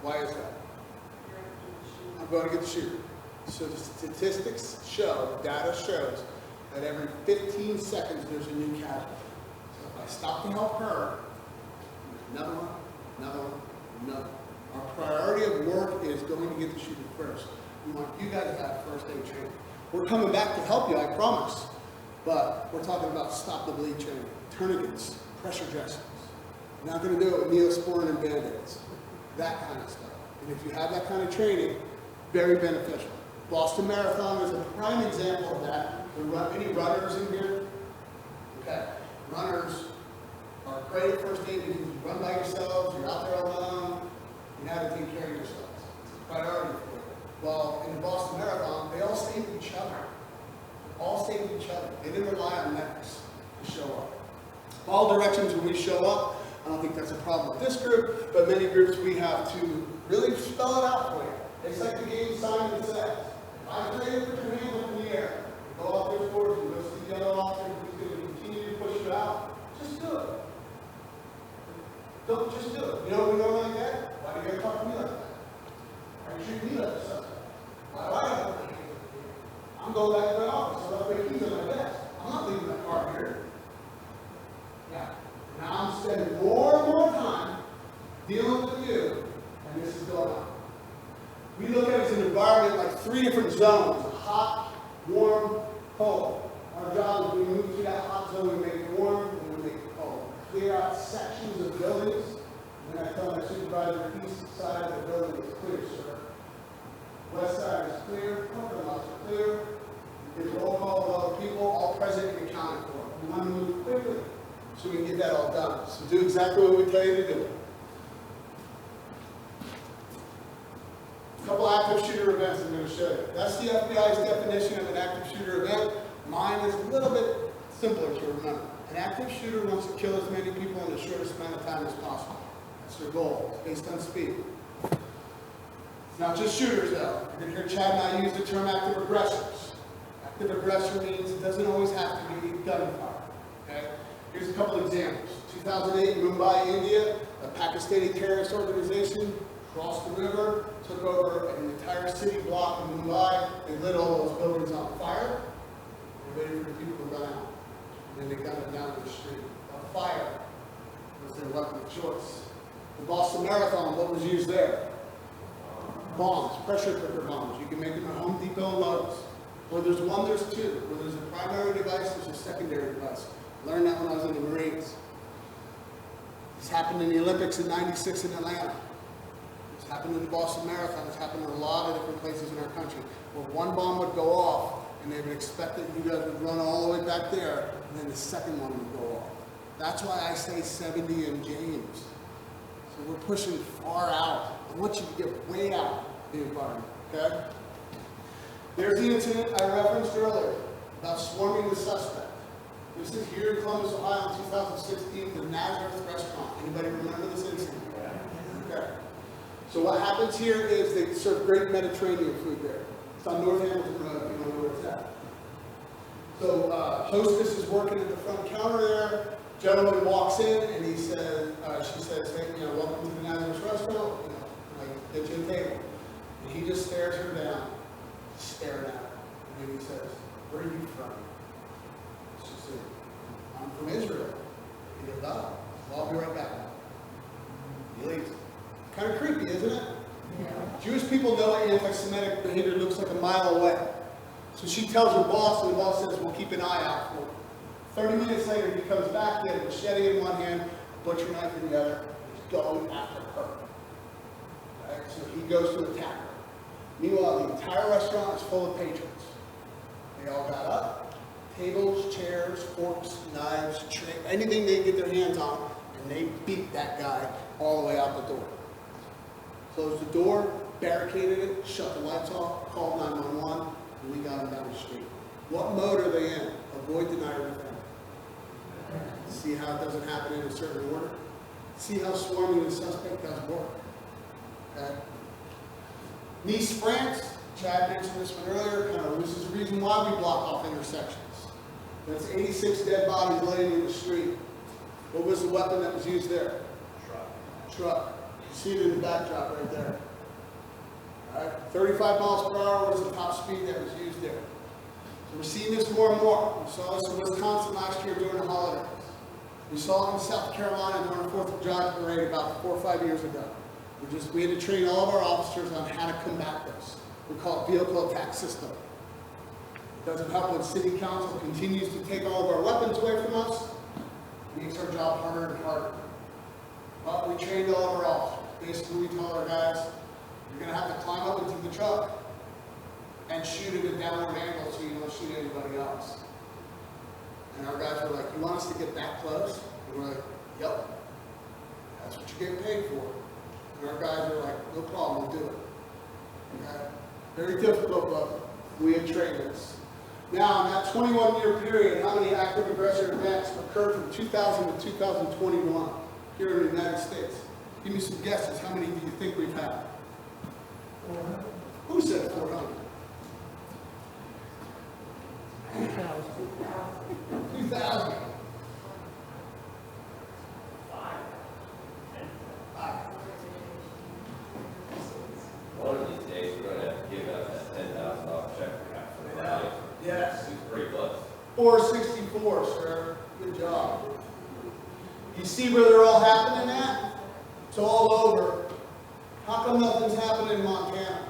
Why is that? I'm going to get the shooter. So the statistics show, the data shows, that every 15 seconds there's a new casualty. So if I stop to help her, another one, another one, another one. Our priority of work is going to get the shooter first. We want you guys to have first aid training. We're coming back to help you, I promise. But we're talking about stop the bleed training, tourniquets, pressure dressings. We're not going to do it with Neosporin and Band-Aids, that kind of stuff. And if you have that kind of training, very beneficial. Boston Marathon is a prime example of that. Any runners in here? Okay. Runners are great at first aid because you run by yourselves, you're out there alone, you know how to take care of yourselves. It's a priority for you. Well, in the Boston Marathon, they all saved each other. All saved each other. They didn't rely on medics to show up. All directions when we show up, I don't think that's a problem with this group, but many groups we have to really spell it out for you. It's like the game Simon says. If I tell you to put your hands up in the air, go out there forward, you go see the other officer who's going to continue to push you out, just do it. Don't just do it. You know what we normally get? Why do you gotta talk to me like that? Why are you treating me like a suspect? Why do I have to put my hands up here? I'm going back to my office, so I'll make keys on my desk. I'm not leaving my car here. Yeah. Now I'm spending more and more time dealing with you, and this is going on. We look at it as an environment like 3 different zones: hot, warm, cold. Our job is we move through that hot zone, we make it warm, and we make it cold. Clear out sections of buildings, and then I tell my supervisor, east side of the building is clear, sir. West side is clear, parking lots are clear. We get a roll call with other people, all present and accounted for. We want to move quickly so we can get that all done. So do exactly what we tell you to do. A couple active shooter events I'm going to show you. That's the FBI's definition of an active shooter event. Mine is a little bit simpler to remember. An active shooter wants to kill as many people in the shortest amount of time as possible. That's their goal. It's based on speed. It's not just shooters, though. You're going to hear Chad and I use the term active aggressors. Active aggressor means it doesn't always have to be gunfire. Okay? Here's a couple examples. 2008, Mumbai, India, a Pakistani terrorist organization crossed the river, took over an entire city block in Mumbai, and lit all those buildings on fire. They waited for the people to run out. And then they got them down to the street. A fire was their weapon of choice. The Boston Marathon, what was used there? Bombs, pressure cooker bombs. You can make them at Home Depot and Lowe's. Where there's one, there's two. Where there's a primary device, there's a secondary device. Learned that when I was in the Marines. This happened in the Olympics in '96 in Atlanta. It's happened in the Boston Marathon. It's happened in a lot of different places in our country. Where one bomb would go off, and they would expect that you guys would run all the way back there, and then the second one would go off. That's why I say 70 and James. So we're pushing far out. I want you to get way out of the environment, okay? There's the incident I referenced earlier about swarming the suspect. This is here in Columbus, Ohio in 2016, the Nazareth restaurant. Anybody remember this incident? Okay. So what happens here is they serve great Mediterranean food there. It's on North Hamilton Road, if you know where it's at. So hostess is working at the front counter there, Gentleman walks in and he says, she says, hey, you know, welcome to the Nazareth restaurant, you know, like, get you a table. And he just stares her down, staring at her. And then he says, where are you from? She said, I'm from Israel. He goes, oh, well, I'll be right back. He leaves. Kind of creepy, isn't it? Jewish people know anti-Semitic behavior looks like a mile away. So she tells her boss, and the boss says, we'll keep an eye out for it. 30 minutes later, he comes back, he had a machete in one hand, butcher knife in the other. He's going after her. Right? So he goes to attack her. Meanwhile, the entire restaurant is full of patrons. They all got up. Tables, chairs, forks, knives, anything they can get their hands on, and they beat that guy all the way out the door. Closed the door, barricaded it, shut the lights off, called 911, and we got him down the street. What mode are they in? Avoid, deny, or defend. See how it doesn't happen in a certain order? See how swarming the suspect does work. Okay? Knee sprints, Chad mentioned this one earlier, this is the reason why we block off intersections. That's 86 dead bodies laying in the street. What was the weapon that was used there? Truck. You see it in the backdrop right there. All right. 35 miles per hour was the top speed that was used there. So we're seeing this more and more. We saw this in Wisconsin last year during the holidays. We saw it in South Carolina during the 4th of July parade about 4 or 5 years ago. We had to train all of our officers on how to combat this. We call it vehicle attack system. It doesn't help when city council continues to take all of our weapons away from us. It makes our job harder and harder. But we trained all of our officers. Basically, we tell our guys, you're going to have to climb up into the truck and shoot at a downward angle so you don't shoot anybody else. And our guys were like, you want us to get that close? And we're like, yep. That's what you get paid for. And our guys were like, no problem, we'll do it. Okay? Very difficult, but we had trained this. Now, in that 21-year period, how many active aggressor events occurred from 2000 to 2021 here in the United States? Give me some guesses. How many do you think we've had? 400. Who said 400? 2,000. 5. One of these days, we're gonna have to give out that $10,000 check we got for the rally. Yes. It's pretty close. 464, sir. Good job. You see where they're all happening at? It's all over. How come nothing's happening in Montana?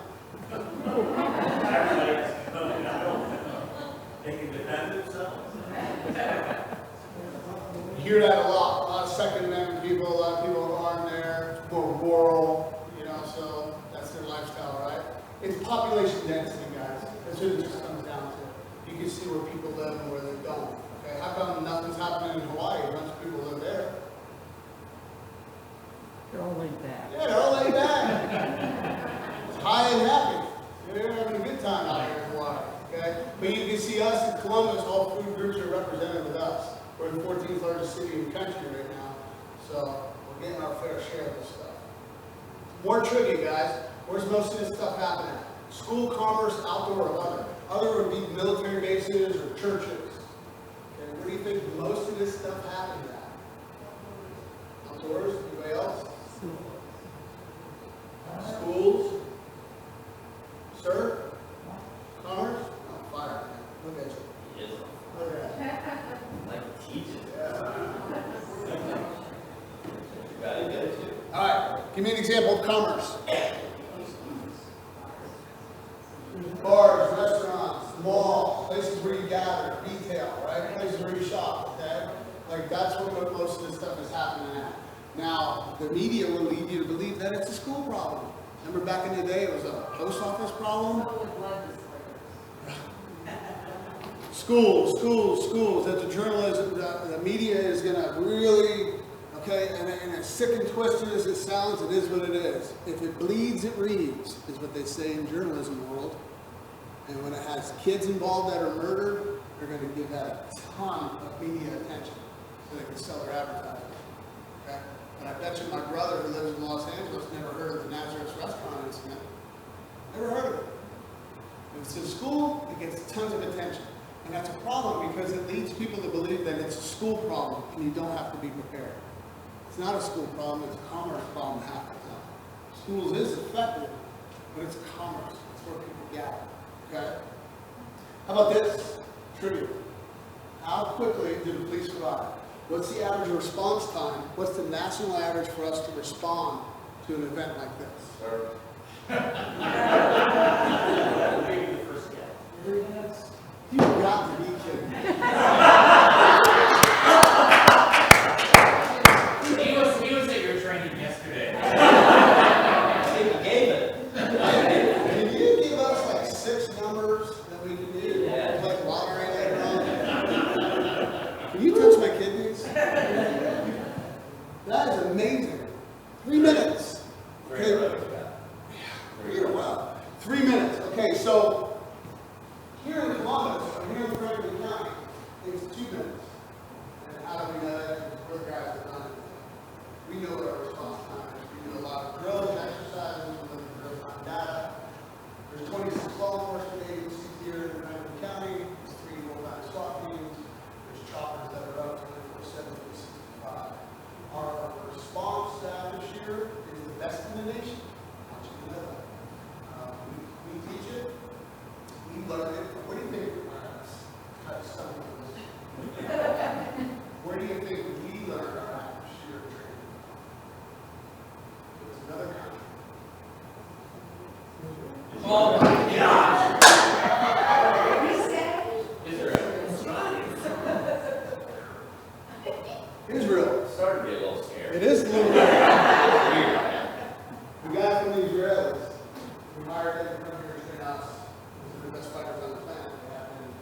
They can defend themselves. You hear that a lot of Second Amendment people, a lot of people aren't there, it's more rural, so that's their lifestyle, right? It's population density, guys. That's what it just comes down to. You can see where people live and where they don't. Okay, how come nothing's happening in Hawaii? A bunch of people live there. They're all laid back. Yeah, they're all laid back. It's high and happy. They're having a good time out here in Hawaii. Okay? But you can see us in Columbus, all food groups are represented with us. We're the 14th largest city in the country right now. So we're getting our fair share of this stuff. More trivia, guys. Where's most of this stuff happening? School, commerce, outdoor, or other. Other would be military bases or churches. Okay, where do you think most of this stuff happens at? Outdoors? Anybody else? Schools? Sir? Commerce? Oh, fire. Look at you. Yes. Look at that. Like teachers. Yeah. You gotta get it too. All right. Give me an example of commerce. Bars, restaurants, malls, places where you gather, retail, right? Places where you shop, okay? Like that's what most of this stuff is happening at. Now, the media will lead you to believe that it's a school problem. Remember back in the day, it was a post office problem? Schools, that the journalism, the media is going to really, okay, and as sick and twisted as it sounds, it is what it is. If it bleeds, it reads, is what they say in journalism world. And when it has kids involved that are murdered, they're going to give that a ton of media attention so they can sell their advertising. Okay? But I bet you my brother who lives in Los Angeles never heard of the Nazareth restaurant incident. Never heard of it. If it's in school, it gets tons of attention. And that's a problem because it leads people to believe that it's a school problem and you don't have to be prepared. It's not a school problem, it's a commerce problem half the time. Schools is effective, but it's commerce. It's where people gather. Okay? How about this? Trivia. How quickly do the police arrive? What's the average response time? What's the national average for us to respond to an event like this? Sir, Maybe the first guess. 3 minutes? You've got to be kidding. He was at your training yesterday. I think you gave it. Can you give us like 6 numbers that we can do? Yeah. Like lottery later on? Can you touch my kidneys? That is amazing. 3 minutes. Okay. You're well. 3 minutes. Okay, so here in Columbus, or here in Franklin County, it's 2 minutes. And how do we know that? Because we're guys that done it. We know what our response time is. We do a lot of drills, exercises, we look at real-time data. There's 26 law enforcement agencies here in Franklin County. There's 3 full-time SWAT teams. There's choppers that are up 24/7, 365. Our response staff this year is the best in the nation. I want you to know that. We teach it. We learn it. What do you think? Where do you think we learned our active shooter training? It was another country. Oh my gosh! Israel. Started to get a little scared. It is a little weird. We got from the Israelis. We hired them to come here and train us. These are the best fighters on the planet. They have been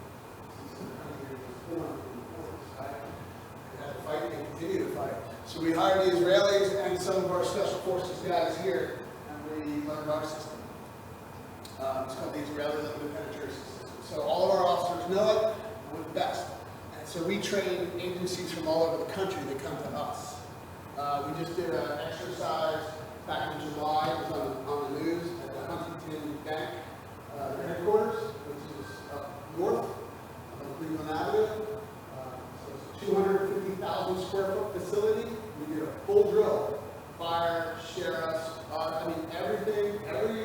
since the country was formed in the 40s, right? They had to fight and they continue to fight. So we hired the Israelis and some of our special forces guys here, and we learned our system. It's called the Israeli Limited Penetration System. So all of our officers know it, and we're the best. And so we train agencies from all over the country that come to us. We just did an exercise back in July. It was on the news at the Huntington Bank headquarters, which is up north on Cleveland Avenue. So it's a 250,000 square foot facility. We did a full drill. Fire, sheriffs, everything, every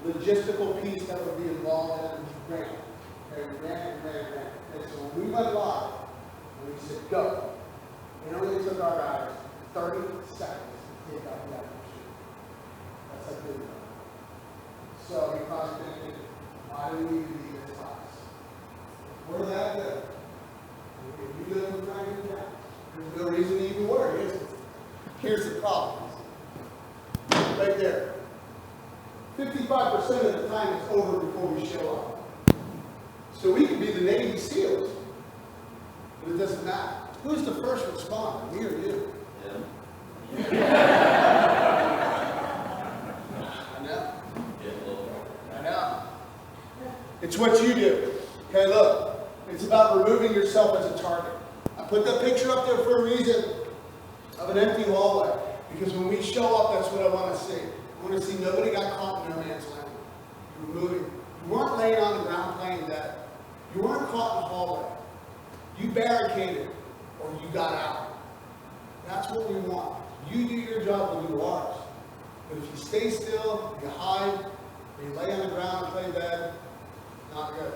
logistical piece that would be involved in it ran. Okay, we ran. And so when we went live, and we said go, it only took our guys 30 seconds to take out the active shooter. That's how good we are. So you're probably thinking, why do we need to be this class? We're that good. If you do it, we're trying to do that. There's no reason to even worry, is there? Here's the problem. Right there. 55% of the time it's over before we show up. So we could be the Navy SEALs, but it doesn't matter. Who's the first responder, me or you? I know. I know. It's what you do. Okay, look. It's about removing yourself as a target. I put that picture up there for a reason of an empty hallway. Because when we show up, that's what I want to see. I want to see nobody got caught in no man's land. You were moving. You weren't laying on the ground playing dead. You weren't caught in the hallway. You barricaded or you got out. That's what we want. You do your job, we'll do ours. But if you stay still, you hide, or you lay on the ground and play dead, not good.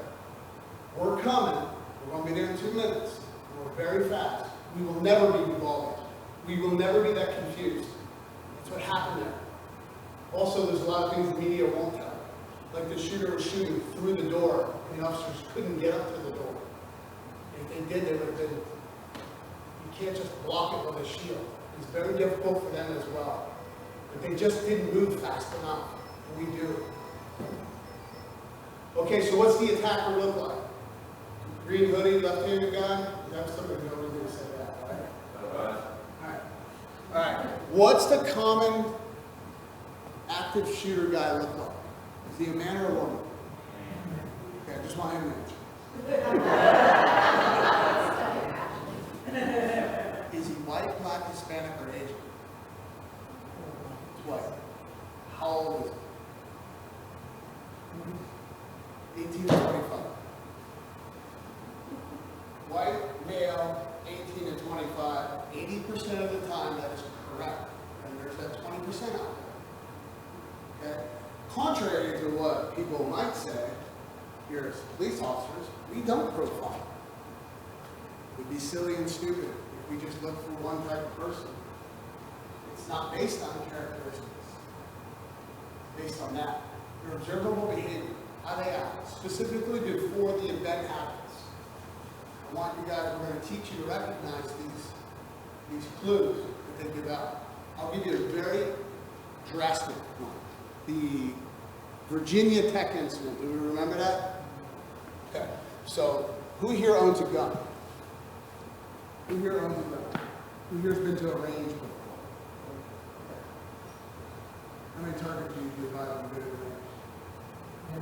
We're coming. We're going to be there in 2 minutes. And we're very fast. We will never be involved. We will never be that confused. That's what happened there. Also, there's a lot of things the media won't tell. Like the shooter was shooting through the door, and the officers couldn't get up to the door. If they did, they would have been. You can't just block it with a shield. It's very difficult for them as well. But they just didn't move fast enough. We do. Okay, so what's the attacker look like? Green hoodie, left-handed guy? You have somebody who knows going to say that, right? All right. What's the common active shooter guy look like? Is he a man or a woman? Okay, I just want him to answer. Is he white, black, Hispanic, or Asian? He's white. How old is he? 18 to 25. male, 18 to 25, 80% of the time that is correct. And there's that 20% out there. Okay? Contrary to what people might say, here as police officers, we don't profile. We'd be silly and stupid if we just look for one type of person. It's not based on characteristics. It's based on that. Their observable behavior, how they act, specifically before the event happens. I want you guys, we're going to teach you to recognize these clues that they give out. I'll give you a very drastic one. The Virginia Tech incident. Do we remember that? Okay. So, who here owns a gun? Who here owns a gun? Who here's been to a range before? Okay. How many targets do you divide on a good range? How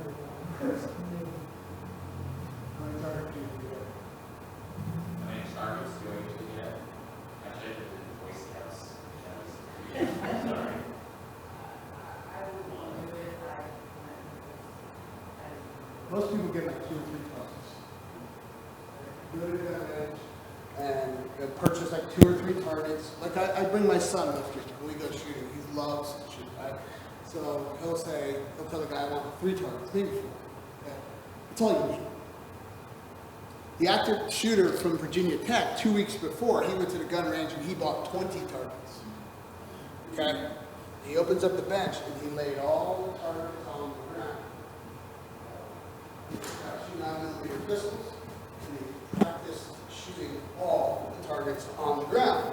many targets do you get? How many targets do I usually get? Actually, I did it in Boy Scouts. Sorry. Most people get like 2 or 3 tosses. Go to that edge and purchase like 2 or 3 targets. Like I bring my son after when we go shooting. He loves to shoot, right? So he'll tell the guy, I want 3 targets, maybe 4. Okay? That's all you need. The active shooter from Virginia Tech, 2 weeks before, he went to the gun range and he bought 20 targets. Okay? He opens up the bench and he laid all the targets on the ground. Got 2 9mm pistols, and he practiced shooting all the targets on the ground.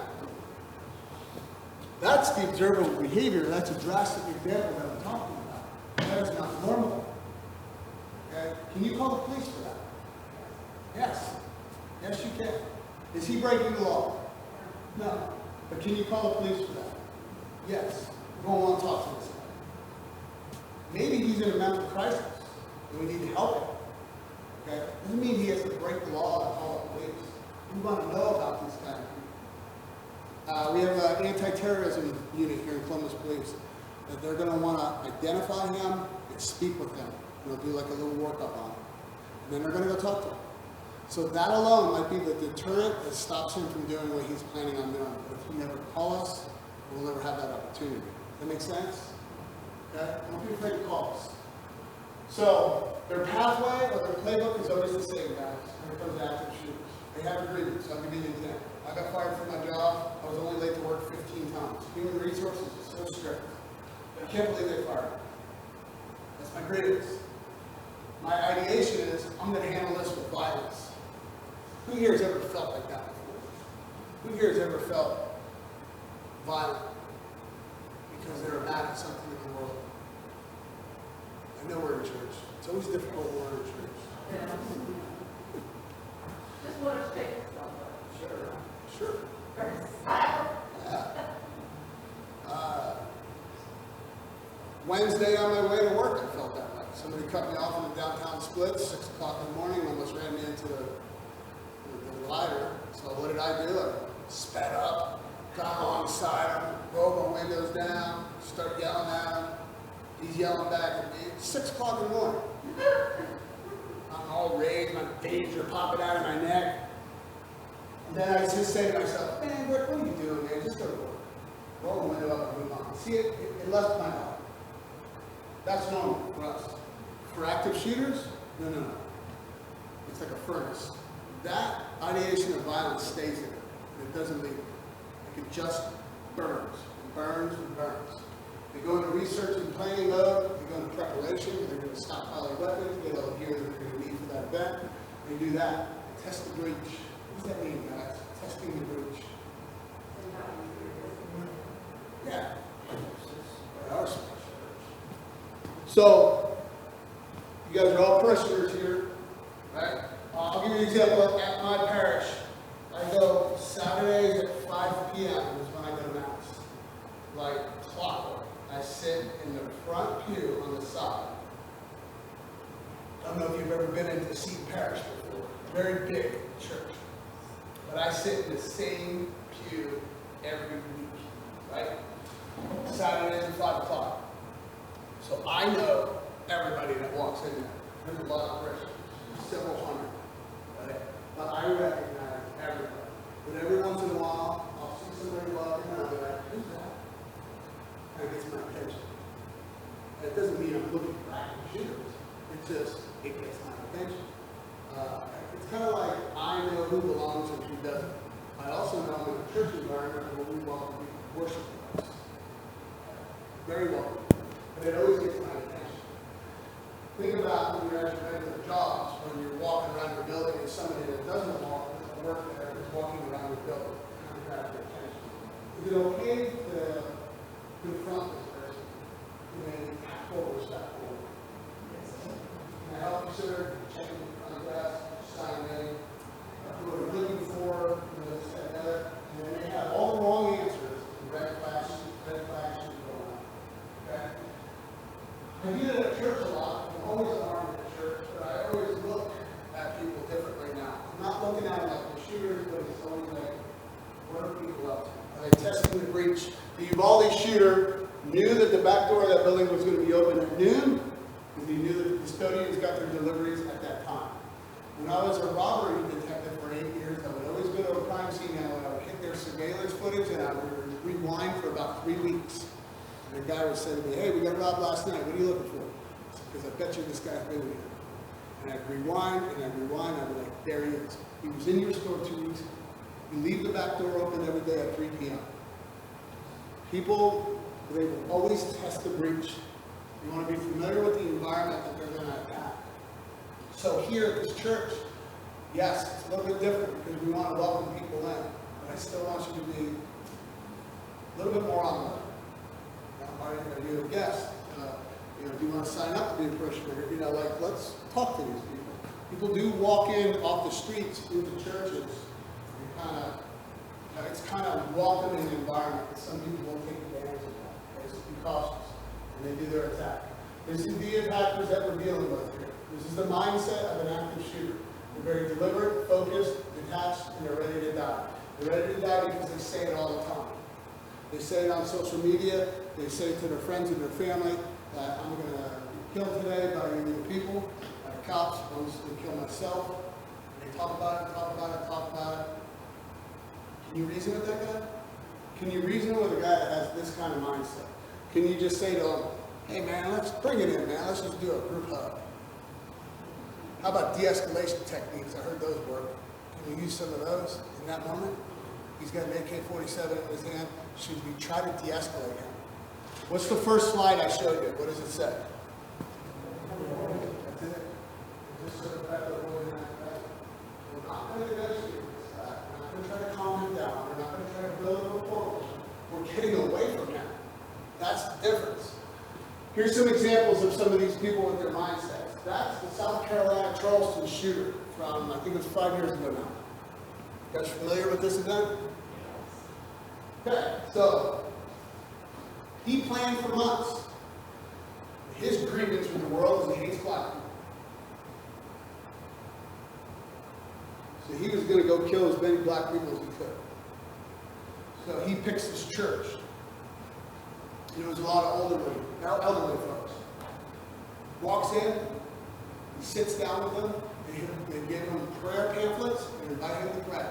That's the observable behavior. That's a drastic example that I'm talking about. That is not normal. Okay? Can you call the police for that? Yes. Yes, you can. Is he breaking the law? No. But can you call the police for that? Yes. We're going to want to talk to this guy. Maybe he's in a mental crisis, and we need to help him. Okay? Doesn't mean he has to break the law and call the police. We want to know about this kind of people. We have an anti-terrorism unit here in Columbus Police that they're going to want to identify him and speak with him. And they'll do like a little workup on him. And then they're going to go talk to him. So that alone might be the deterrent that stops him from doing what he's planning on doing. But if he never calls us, we'll never have that opportunity. Does that make sense? Okay? Don't be afraid to call us. So their pathway or their playbook is always the same, guys, when it comes to active shooters. They have agreements. I'll give you an example. I got fired from my job. I was only late to work 15 times. Human resources is so strict. I can't believe they fired me. That's my grievance. My ideation is, I'm going to handle this with violence. Who here has ever felt like that before? Who here has ever felt violent because they were mad at something in the world? I know we're in church. It's always difficult when we're in church. Just want to take yourself. Sure. Wednesday on my way to work, I felt that way. Somebody cut me off in the downtown split, 6 o'clock in the morning, almost ran me into the divider. So what did I do? I sped up, got alongside him, rolled my windows down, started yelling at him. He's yelling back at me. 6 o'clock in the morning. I'm all rage, my veins are popping out of my neck. And then I just say to myself, man, what are you doing, man? Just go to work. Roll the window up and move on. See, it left my heart. That's normal for us. For active shooters, no. It's like a furnace. That ideation of violence stays there. It doesn't leave. It just burns and burns and burns. They go into research and planning mode. They go into preparation. They're going to stockpile their weapons, get all the gear that they're going to need for that event. They do that. They test the breach. What does that mean, guys? Testing the breach. Yeah. They are special. So, you guys are all parishioners here, right? I'll give you an example. At my parish, I go Saturdays at 5 p.m. is when I go to Mass. Like clockwork. I sit in the front pew on the side. I don't know if you've ever been into Seton Parish before. Very big church. But I sit in the same pew every week, right? Saturdays at 5 o'clock. So I know everybody that walks in there. There's a lot of Christians, several hundred, right? But I recognize everybody. But every once in a while, I'll see somebody walking and I'll be like, who's that? And it gets my attention. And it doesn't mean I'm looking for active shooters. It's just, it gets my attention. It's kind of like I know who belongs and who doesn't. I also know I'm in a church environment where we welcome people to worship with us. Very welcome. But it always gets my attention. Think about when you're at your regular jobs, when you're walking around your building and somebody that doesn't work there is walking around your building. Kind of grab your attention. Is it okay to confront this person in a full respectful way? Can I help you, sir? Check in front of glass, sign in. What are you looking for? This, that, and other. And then they have all the wrong answers. Red flags should go on. Okay? I do that at church a lot. I'm always armed at church, but I always look at people differently now. I'm not looking at them like the shooters, but it's always like, what are people up to? Are they testing the breach? The Uvalde shooter knew that the back door of that building was going to be open at noon, because he knew that the custodians got their deliveries at that time. When I was a robbery detective for 8 years, I would always go to a crime scene and I would hit their surveillance footage and I would rewind for about 3 weeks. And the guy would say to me, hey, we got robbed last night. What are you looking for? Because I bet you this guy's been here. And I'd rewind and I'd rewind. I'd be like, there he is. He was in your store 2 weeks ago. You leave the back door open every day at 3 p.m. People, they will always test the breach. You want to be familiar with the environment that they're going to attack. So here at this church, yes, it's a little bit different because we want to welcome people in. But I still want you to be a little bit more on the, are you a guest? Do you want to sign up to be a parishioner? Let's talk to these people. People do walk in off the streets into churches. It's kind of welcoming environment. Some people won't take advantage of that. Okay? So be cautious. And they do their attack. This is the attackers that we're dealing with here. This is the mindset of an active shooter. They're very deliberate, focused, detached, and they're ready to die. They're ready to die because they say it all the time. They say it on social media. They say it to their friends and their family that I'm going to be killed today by illegal people, by cops. I'm just going to kill myself. And they talk about it, talk about it, talk about it. Can you reason with that guy? Can you reason with a guy that has this kind of mindset? Can you just say to him, hey man, let's bring it in, man. Let's just do a group hug. How about de-escalation techniques? I heard those work. Can you use some of those in that moment? He's got an AK-47 in his hand. Should we try to de-escalate him? What's the first slide I showed you? What does it say? That's it. Just sort of back to the boy in that back. We're not going to negotiate this guy. We're not going to try to calm him down. We're not going to try to build a rapport with him. We're getting away from him. That's the difference. Here's some examples of some of these people with their mindsets. That's the South Carolina Charleston shooter from, I think it was 5 years ago now. You guys familiar with this event? Okay, so he planned for months. His grievance with the world is he hates black people. So he was going to go kill as many black people as he could. So he picks this church. There's a lot of elderly folks. Walks in, he sits down with them, they give him prayer pamphlets and invite him to pray.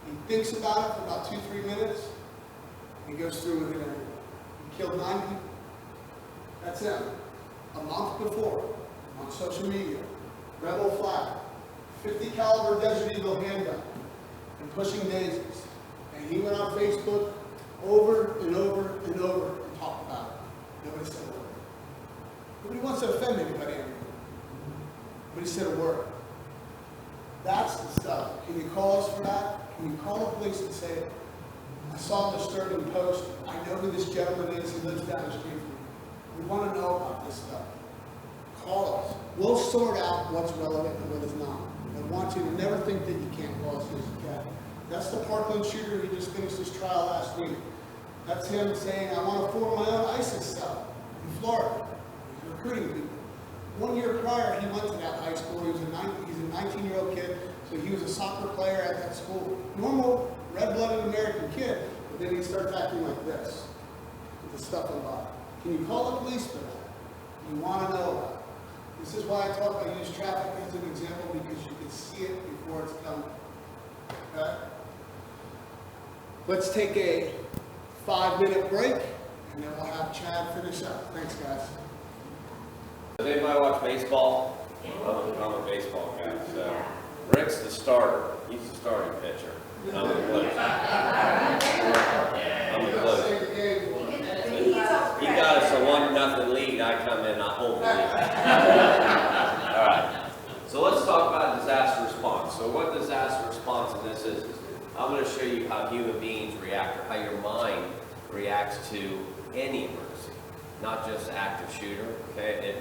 He thinks about it for about 2-3 minutes, and he goes through with it. He killed 9 people. That's him. A month before, on social media, rebel flag, 50 caliber Desert Eagle handgun, and pushing daisies. And he went on Facebook over and over and over and talked about it. Nobody said a word. Nobody wants to offend anybody anymore. Nobody said a word. That's the stuff. Can you call us for that? Can you call the police and say, I saw a disturbing post. I know who this gentleman is. He lives down the street from me. We want to know about this stuff. Call us. We'll sort out what's relevant and what is not. I want you to never think that you can't call us because you can. That's the Parkland shooter who just finished his trial last week. That's him saying, I want to form my own ISIS cell in Florida. He's recruiting people. 1 year prior, he went to that high school. He's a 19-year-old kid, so he was a soccer player at that school. Normal, red-blooded American kid, but then he starts acting like this, with the stuff on the bottom. Can you call the police for that? You want to know about it. This is why I use traffic as an example, because you can see it before it's coming. Okay? Let's take a 5-minute break, and then we'll have Chad finish up. Thanks, guys. Does anybody watch baseball? I'm a baseball guy, so Rick's the starter. He's the starting pitcher. I'm the closer. I'm the closer. He got us a 1-0 lead. I come in, I hold the lead. All right. So let's talk about disaster response. So what disaster response in this is I'm going to show you how human beings react, or how your mind reacts to any emergency, not just active shooter. Okay,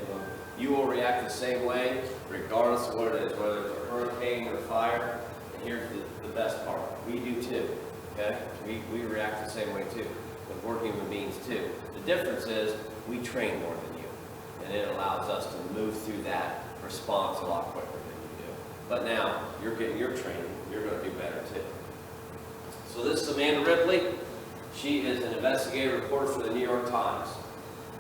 you will react the same way, regardless of what it is, whether it's a hurricane or fire. And here's the best part: we do too. Okay, we react the same way too. But we're human beings too. The difference is we train more than you, and it allows us to move through that response a lot quicker than you do. But now you're getting your training; you're going to do better too. So this is Amanda Ripley. She is an investigative reporter for the New York Times.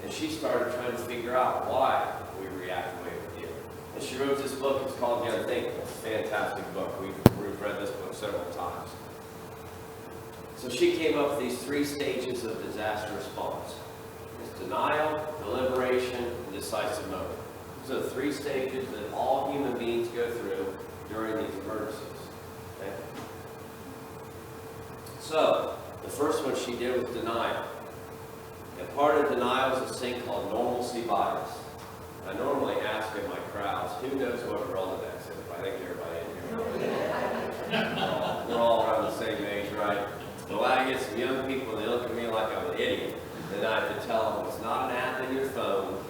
And she started trying to figure out why we react the way we do. And she wrote this book. It's called The Unthinkable. It's a fantastic book. We've read this book several times. So she came up with these 3 stages of disaster response. It's denial, deliberation, and decisive moment. These are the 3 stages that all human beings go through during these emergencies. Okay? So, the first one she did was denial. And part of denial is this thing called normalcy bias. I normally ask in my crowds, who knows what a Rolodex is? I think everybody in here. We're all around the same age, right? But when I get some young people and they look at me like I'm an idiot, then I have to tell them it's not an app in your phone,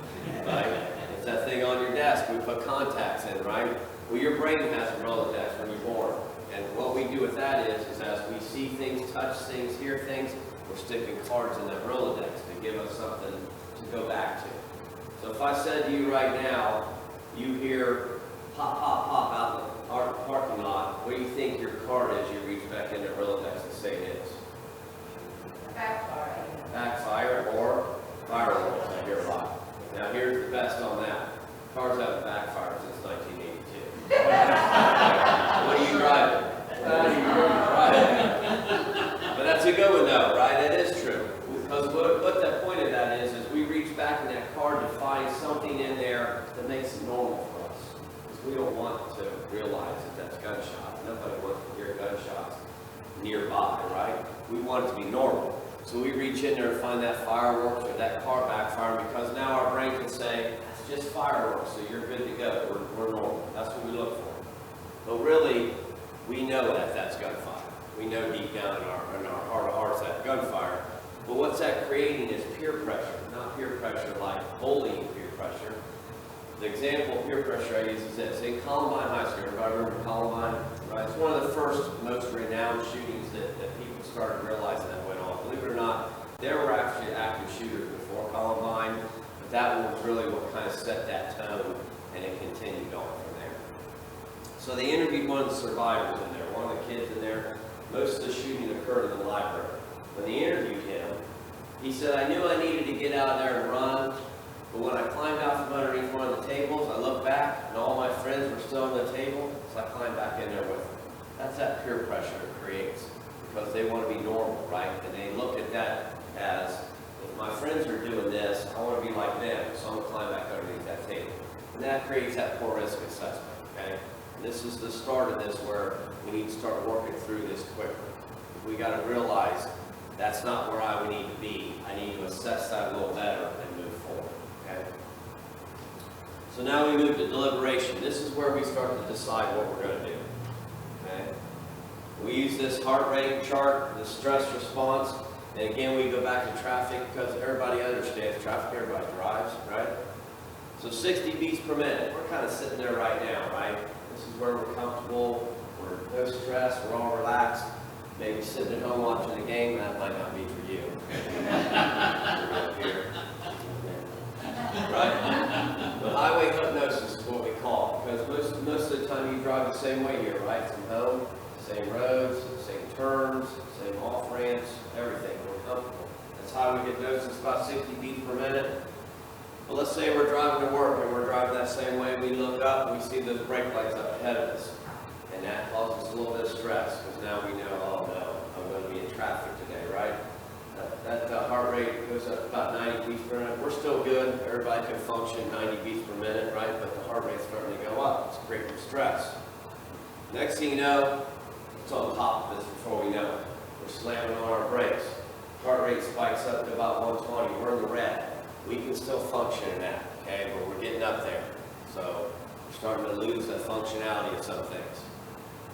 right? It's that thing on your desk we put contacts in, right? Well, your brain has a Rolodex when you're born. And what we do with that is as we see things, touch things, hear things, we're sticking cards in that Rolodex to give us something to go back to. So if I said to you right now, you hear pop, pop, pop out in the parking lot, what do you think your card is? You reach back in the Rolodex and say it is. Backfire. Backfire or fireworks, I hear a lot. Now here's the best on that. Cars haven't backfired since 1982. What are you driving? But that's a good one though, right? That is true. Because what that point of that is we reach back in that card to find something in there that makes it normal for us. Because we don't want to realize that that's gunshot. Nobody wants to hear gunshots nearby, right? We want it to be normal. So we reach in there and find that fireworks or that car backfiring, because now our brain can say, that's just fireworks, so you're good to go. We're normal. That's what we look for. But really, we know that that's gunfire. We know deep down in our heart of hearts that gunfire. But what's that creating is peer pressure. Not peer pressure like bullying peer pressure. The example of peer pressure I use is this. In Columbine High School, everybody remember Columbine? Right? It's one of the first most renowned shootings that people started realizing that went on. Believe it or not, there were actually active shooters before Columbine, but that one was really what kind of set that tone, and it continued on from there. So they interviewed one of the survivors in there, one of the kids in there. Most of the shooting occurred in the library. When they interviewed him, he said, I knew I needed to get out there and run, but when I climbed out from underneath one of the tables, I looked back and all my friends were still on the table, so I climbed back in there with them. That's that peer pressure it creates, because they want to be normal, right? And they look at that as, if my friends are doing this, I want to be like them, so I'm going to climb back underneath that table. And that creates that poor risk assessment, okay? And this is the start of this where we need to start working through this quickly. We got to realize that's not where I would need to be. I need to assess that a little better and move forward, okay? So now we move to deliberation. This is where we start to decide what we're going to do, okay? We use this heart rate chart, the stress response, and again we go back to traffic because everybody understands traffic, everybody drives, right? So 60 beats per minute, we're kind of sitting there right now, right? This is where we're comfortable, we're no stress, we're all relaxed. Maybe sitting at home watching the game, that might not be for you. Right? But highway hypnosis is what we call it, because most of the time you drive the same way here, right? From home, same roads, same turns, same off ramps, everything. We're comfortable. That's highway hypnosis, about 60 beats per minute. But let's say we're driving to work and we're driving that same way. We look up and we see those brake lights up ahead of us. And And that causes a little bit of stress, because now we know, oh no, I'm going to be in traffic today, right? That heart rate goes up about 90 beats per minute. We're still good. Everybody can function 90 beats per minute, right? But the heart rate's starting to go up. It's creating stress. Next thing you know, it's on top of this before we know it. We're slamming on our brakes. Heart rate spikes up to about 120. We're in the red. We can still function in that, okay? But we're getting up there. So we're starting to lose the functionality of some things.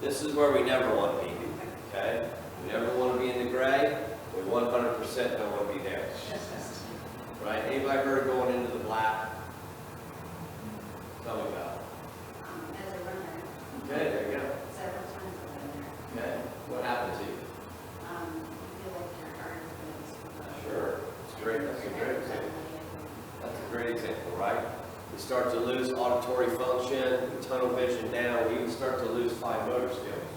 This is where we never want to be, okay? We never want to be in the gray. We 100% don't want to be there. Right? Anybody heard going into the black? Tell me about it. As a runner, Okay, there you go. several times I've been there. Okay, what happened to you? You feel like your heart is going to Sure, it's great. That's a great example. That's a great example, right? We start to lose auditory function, tunnel vision down. We even start to lose fine motor skills.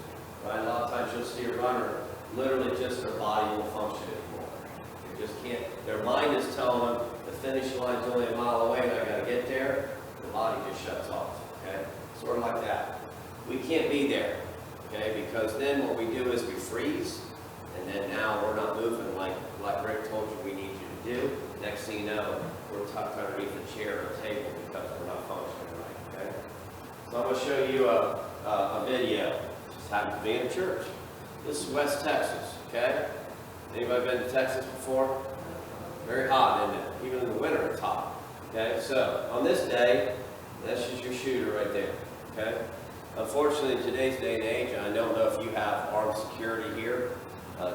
Right? A lot of times you'll see a runner, literally just their body won't function anymore. They just can't. Their mind is telling them the finish line's only a mile away and I got to get there. The body just shuts off. Okay, sort of like that. We can't be there. Okay, because then what we do is we freeze, and then now we're not moving like Rick told you we need you to do. Next thing you know, we're tucked underneath a chair or a table because we're not functioning right. Okay, so I'm going to show you a video. Just happened to be in a church. This is West Texas, okay? Anybody been to Texas before? Very hot, isn't it? Even in the winter, it's hot. Okay, so on this day, that's just your shooter right there, okay? Unfortunately, in today's day and age, I don't know if you have armed security here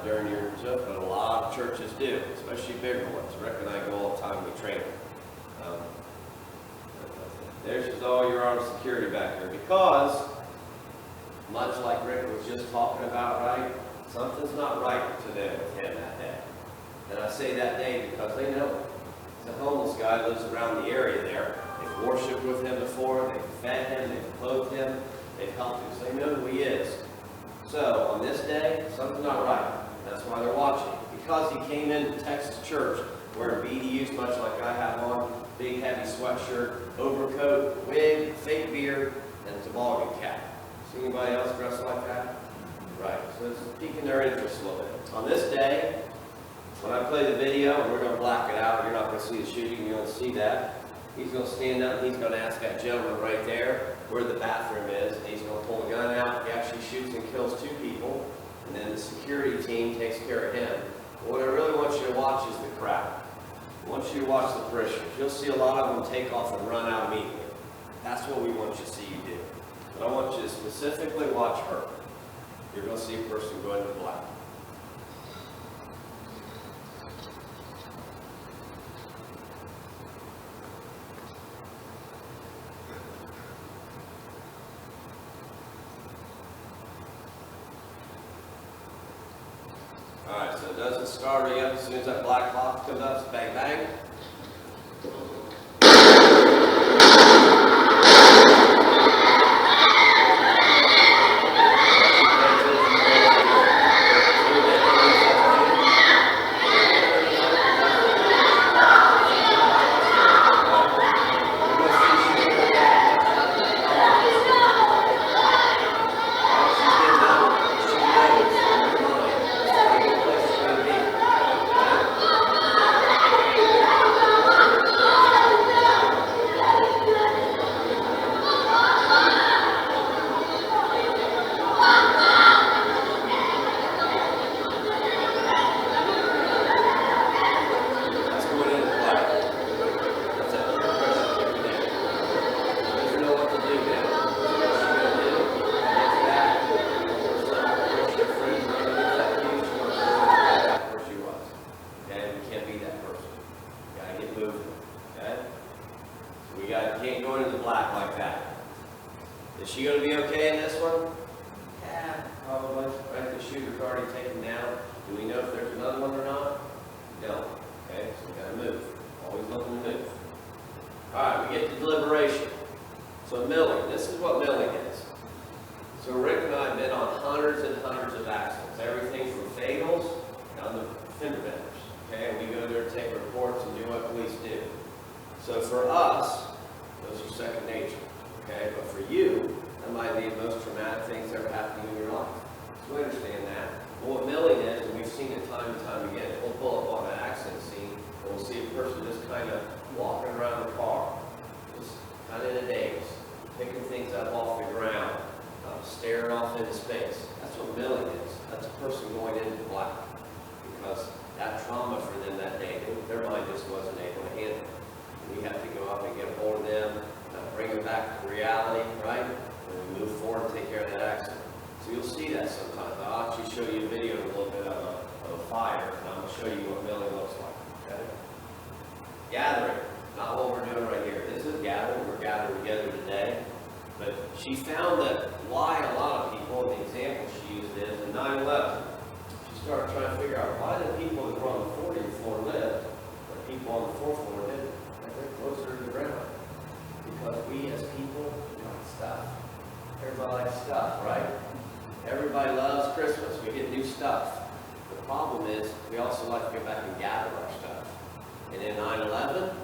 during your trip, but a lot of churches do, especially bigger ones. Rick and I go all the time, we train them. There's just all your armed security back there because, much like Rick was just talking about, right? Something's not right to them with him that day. And I say that day because they know he's a homeless guy who lives around the area there. They've worshiped with him before, they've fed him, they've clothed him, they've helped him, so they know who he is. So on this day, something's not right. That's why they're watching. Because he came into Texas church wearing BDUs much like I have on, big heavy sweatshirt, overcoat, wig, fake beard, and a toboggan cap. See anybody else dressed like that? Right, so it's piquing their interest a little bit. On this day, when I play the video, and we're going to black it out, you're not going to see the shooting, you're going to see that. He's going to stand up and he's going to ask that gentleman right there where the bathroom is, and he's going to pull a gun out. He actually shoots and kills 2 people, and then the security team takes care of him. But what I really want you to watch is the crowd. I want you to watch the parishioners. You'll see a lot of them take off and run out immediately. That's what we want you to see you do. But I want you to specifically watch her. You're going to see a person go into black. All right, so it doesn't start yet. As soon as that black clock comes up, it's bang, bang. Is she going to be okay in this one? Yeah, probably. Right, the shooter's already taken down. Do we know if there's another one or not? We don't. Okay, so we got to move. Always looking to move. All right, we get to deliberation. So milling. This is what milling is. So Rick and I have been on hundreds and hundreds of accidents. Everything from fatals down to fender benders. Okay, and we go there to take reports and do what police do. So for us, those are second nature. Okay, but for you, that might be the most traumatic things ever picking things up off the ground, staring off into space. That's what milling is. That's a person going into black. Because that trauma for them that day, their mind just wasn't able to handle it. We have to go up and get a hold of them, bring them back to reality, right? And we move forward and take care of that accident. So you'll see that sometimes. I'll actually show you a video in a little bit of a fire, and I'm going to show you what milling looks like. Okay? Gathering, not what we're doing right here. This is gathering. We're gathering together today. But she found that why a lot of people, and the example she used is in 9/11, she started trying to figure out why the people that were on the 40th floor lived, but people on the 4th floor didn't. They're closer to the ground. Because we as people like stuff. Everybody likes stuff, right? Everybody loves Christmas. We get new stuff. The problem is we also like to go back and gather our stuff. And in 9/11,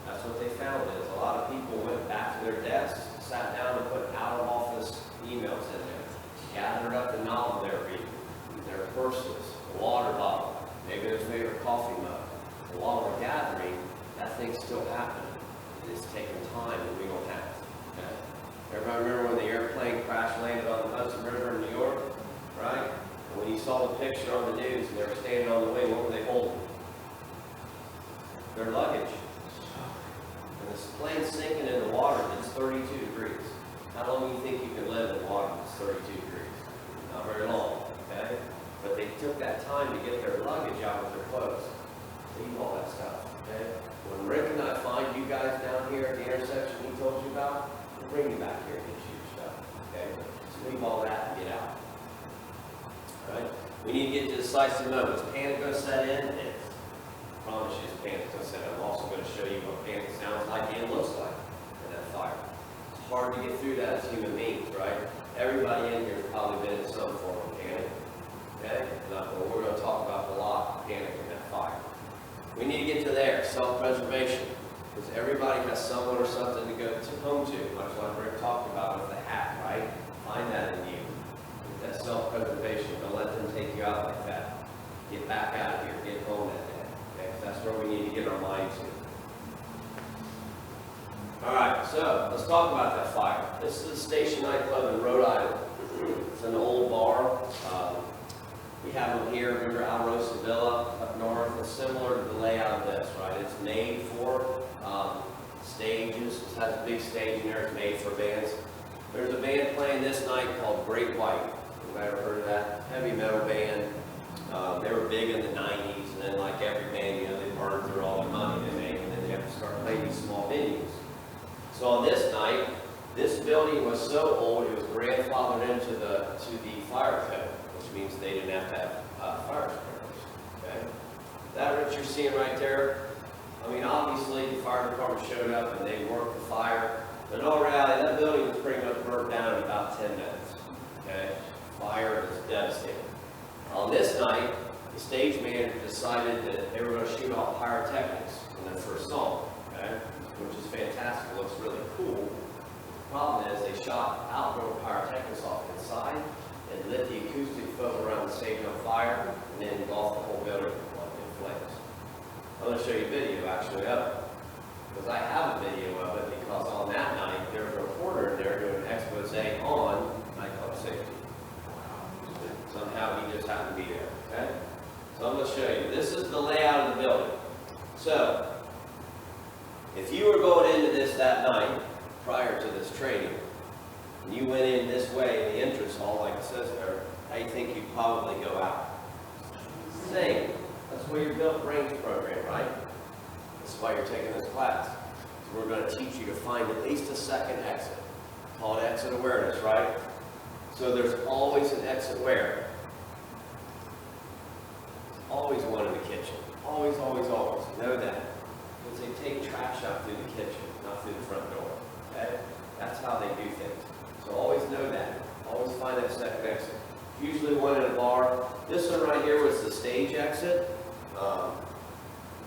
that's what they found is a lot of people went back to their desks, sat down and put out of office emails in there, gathered up the novel they're reading, their purses, a water bottle, maybe their favorite coffee mug. And while we're gathering, that thing's still happening. It's taking time and we don't have it. Okay? Everybody remember when the airplane crash landed on the Hudson River in New York? Right? And when you saw the picture on the news and they were standing on the wing, what were they holding? Their luggage. And this plane's sinking in the water that's 32 degrees. How long do you think you can live in water that's 32 degrees? Not very long. Okay? But they took that time to get their luggage out with their clothes. Leave all that stuff. Okay? When Rick and I find you guys down here at the intersection he told you about, we'll bring you back here and get you your stuff. Okay? Just leave all that and get out. Alright? We need to get to decisive moments. Panic going to set in? I promise you panic's going to set in. I'm also going to show you what panic sounds like and looks like in that fire. It's hard to get through that as human beings, right? Everybody in here has probably been in some form of panic. Okay? But we're going to talk about a lot of panic in that fire. We need to get to there, self-preservation. Because everybody has someone or something to go home to, much like Rick talked about with the hat, right? Find that in you. Get that self-preservation. Don't let them take you out like that. Get back out of here. Get home that day. Okay? That's where we need to get our mind to. Alright, so let's talk about that fire. This is the Station nightclub in Rhode Island. It's an old bar. We have them here, remember Alrosa Villa up north. It's similar to the layout of this, right? It's made for stages. It has a big stage in there. It's made for bands. There's a band playing this night called Great White. Anybody ever heard of that? Heavy metal band. They were big in the 90s, and then like every band, you know, they burned through all their money they make, and then they have to start playing these small venues. So on this night, this building was so old, it was grandfathered into the fire code, which means they didn't have to have fire sprinklers. Okay? That what you're seeing right there, I mean, obviously the fire department showed up and they worked the fire, but in all reality, that building was pretty much burnt down in about 10 minutes. Okay? Fire was devastating. On this night, the stage manager decided that they were going to shoot off pyrotechnics in their first song, okay? Which is fantastic. It looks really cool. The problem is they shot outdoor pyrotechnics off inside and lit the acoustic foam around the stage on fire and then engulfed the whole building in flames. I'm going to show you a video actually of it. Because I have a video of it because on that night there was a reporter in there doing an expose on nightclub safety. Somehow he just happened to be there. Okay? So I'm going to show you. This is the layout of the building. So, if you were going into this that night, prior to this training, and you went in this way in the entrance hall, like it says there, how do you think you'd probably go out? Same. That's where you're built brains program, right? That's why you're taking this class. So we're going to teach you to find at least a second exit. Call it exit awareness, right? So there's always an exit where? Always one in the kitchen. Always, always, always. Know that. Because they take trash out through the kitchen, not through the front door. Okay? That's how they do things. So always know that. Always find that second exit. Usually one in a bar. This one right here was the stage exit.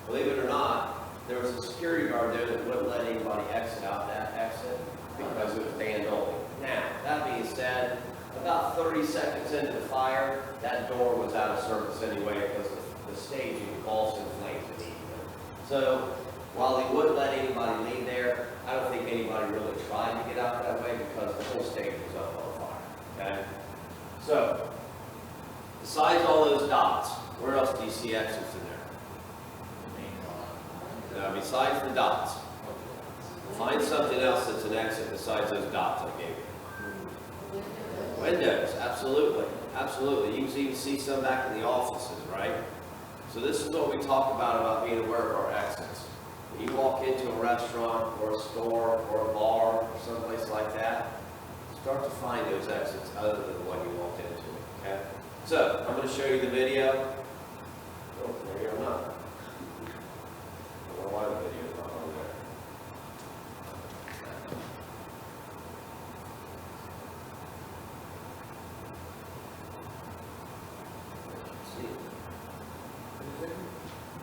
Believe it or not, there was a security guard there that wouldn't let anybody exit out that exit because it was band only. Now, that being said, about 30 seconds into the fire, that door was out of service anyway because the stage engulfs in flames immediately. So, while he wouldn't let anybody leave there, I don't think anybody really tried to get out that way because the whole stage was up on fire, okay? So, besides all those dots, where else do you see exits in there? Now, besides the dots, find something else that's an exit besides those dots I gave you. Windows, absolutely, absolutely. You can even see some back in the offices, right? So this is what we talk about being aware of our exits. When you walk into a restaurant or a store or a bar or someplace like that, start to find those exits other than the one you walked into, okay? So, I'm going to show you the video. Oh, there you're not. I don't know why the video is not on there. See it?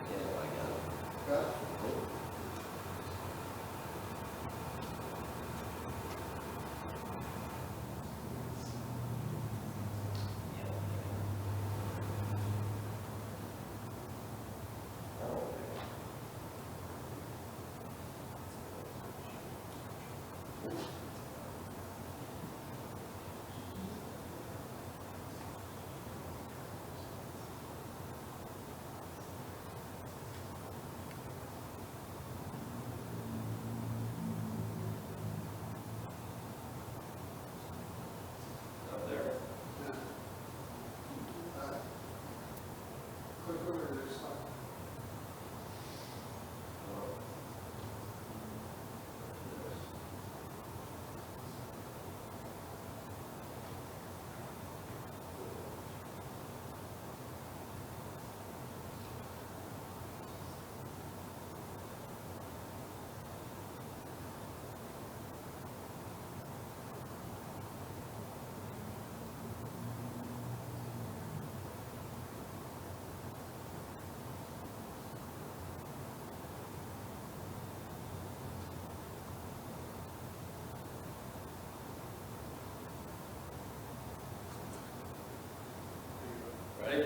Yeah, I got it. Got it? Up there. Click over there, stop. Ready?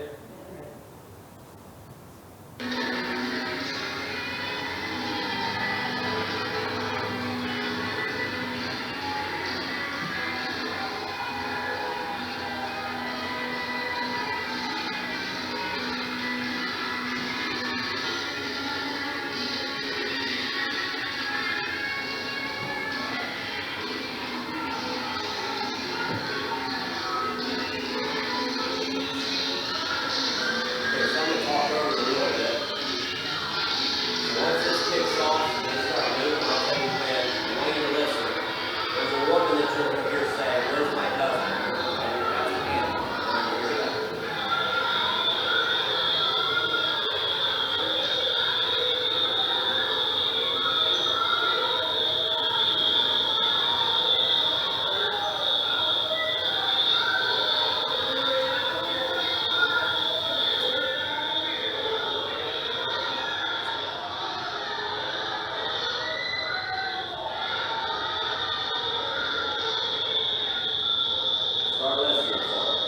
Start listening for it.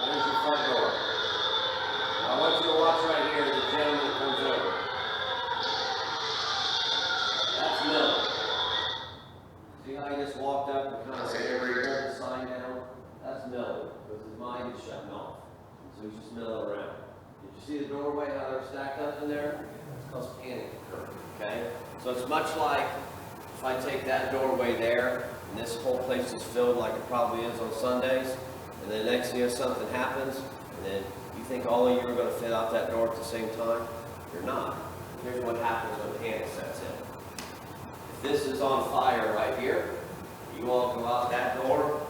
There's your front door. Now I want you to watch right here, the gentleman that comes over. That's Miller. See how he just walked up and kind of pulled the sign down? That's Miller, because his mind is shutting off. So he's just milling around. Did you see the doorway, how they're stacked up in there? That's called panic occurring, okay? So it's much like if I take that doorway there, and this whole place is filled like it probably is on Sundays, and then next thing you know, something happens, and then you think all of you are going to fit out that door at the same time? You're not. Here's what happens when panic sets in. If this is on fire right here, you all go out that door,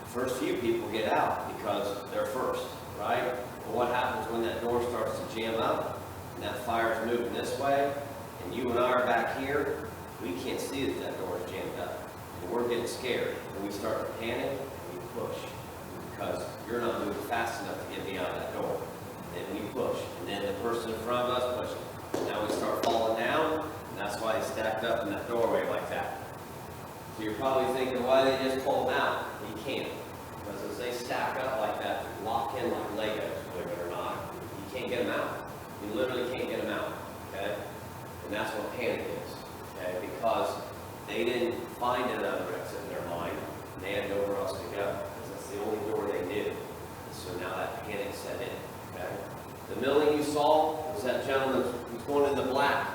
the first few people get out because they're first, right? But what happens when that door starts to jam up, and that fire's moving this way, and you and I are back here, we can't see that that door is jammed up. And we're getting scared, and we start to panic, and we push, because you're not moving fast enough to get me out of that door. And then we push, and then the person in front of us pushes. Now we start falling down, and that's why they stacked up in that doorway like that. So you're probably thinking, why they just pull them out? You can't. Because as they stack up like that, they lock in like Legos, believe it or not. You can't get them out. You literally can't get them out, okay? And that's what panic is, okay? Because they didn't find another exit in their mind, and they had nowhere else to go. Because that's the only door they knew. So now that panic set in, okay? The milling you saw was that gentleman who's going in the black.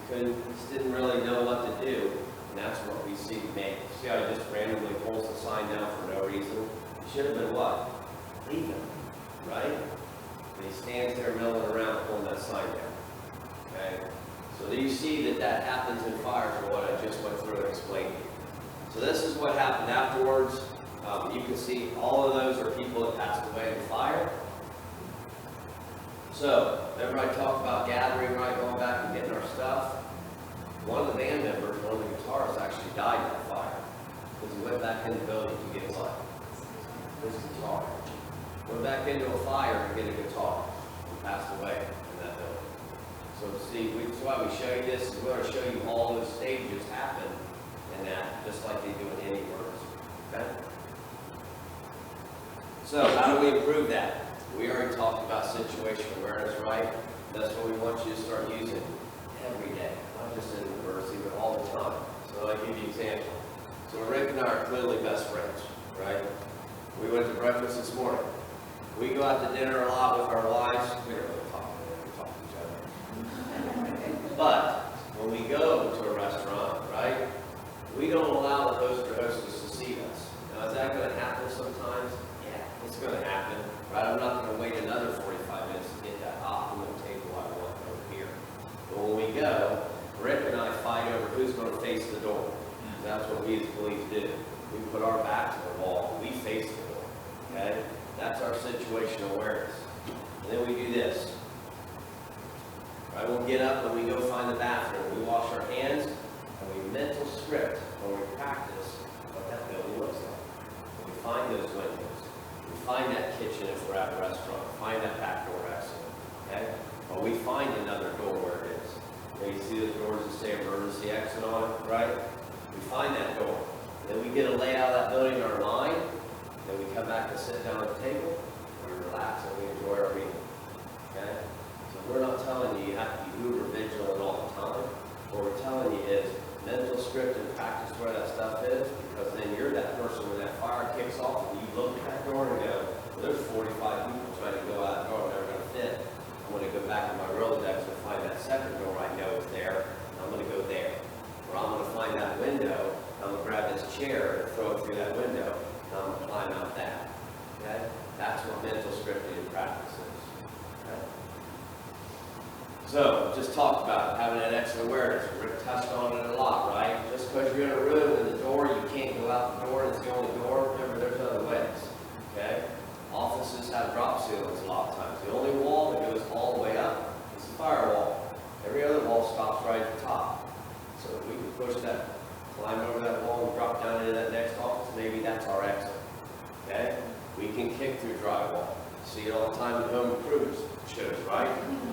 He just didn't really know what to do, and that's what we see make. See how he just randomly pulls the sign down for no reason? It should have been what? Leaving, right? But he stands there milling around pulling that sign down, okay? So you see that that happens in fires from what I just went through and explained to you. So this is what happened afterwards. You can see all of those are people that passed away in the fire. So, remember I talked about gathering, right, going back and getting our stuff? One of the band members, one of the guitarists, actually died in that fire. Because he went back in the building to get what? His guitar. Went back into a fire to get a guitar. And passed away in that building. So see, that's why we show you this. We're going to show you all those stages happen in that, just like they do in any emergency. Okay? So, how do we improve that? We already talked about situational awareness, right? That's what we want you to start using every day, not just in university, but all the time. So I'll give you an example. So Rick and I are clearly best friends, right? We went to breakfast this morning. We go out to dinner a lot with our wives. We don't really talk, we talk to each other. But when we go to a restaurant, right, we don't allow the host or hostess to see us. Now, is that going to happen sometimes? Yeah, it's going to happen. Right, I'm not going to wait another 45 minutes to get that optimal table I want over here. But when we go, Rick and I fight over who's going to face the door. That's what we as police do. We put our back to the wall, we face the door. Okay? That's our situational awareness. And then we do this. Right, we'll get up and we go find the bathroom. We wash our hands and we mental script when we practice what that building looks like. We find those windows. Find that kitchen if we're at a restaurant. Find that back door exit. Okay? Or we find another door where it is. You see those doors that say emergency exit on it, right? We find that door. Then we get a layout of that building in our mind. Then we come back and sit down at the table. We relax and we enjoy our meeting. Okay? So we're not telling you you have to be uber vigilant all the time. What we're telling you is mental script and practice where that stuff is, because then you're that person when that fire kicks off and you look at that door and go, well, there's 45 people trying to go out the door and they're going to fit. I'm going to go back in my Rolodex and find that second door I know is there, and I'm going to go there. Or I'm going to find that window, and I'm going to grab this chair and throw it through that window, and I'm going to climb out that. Okay? That's what mental scripting and practice is. Okay? So, just talked about having that extra awareness. Rick touched on it a lot, right? Just because you're in a room and the door, you can't go out the door, and it's the only door. Remember, there's other ways, okay? Offices have drop ceilings a lot of times. The only wall that goes all the way up is the firewall. Every other wall stops right at the top. So if we can push that, climb over that wall and drop down into that next office, maybe that's our exit, okay? We can kick through drywall. See it all the time in home improvement shows, right?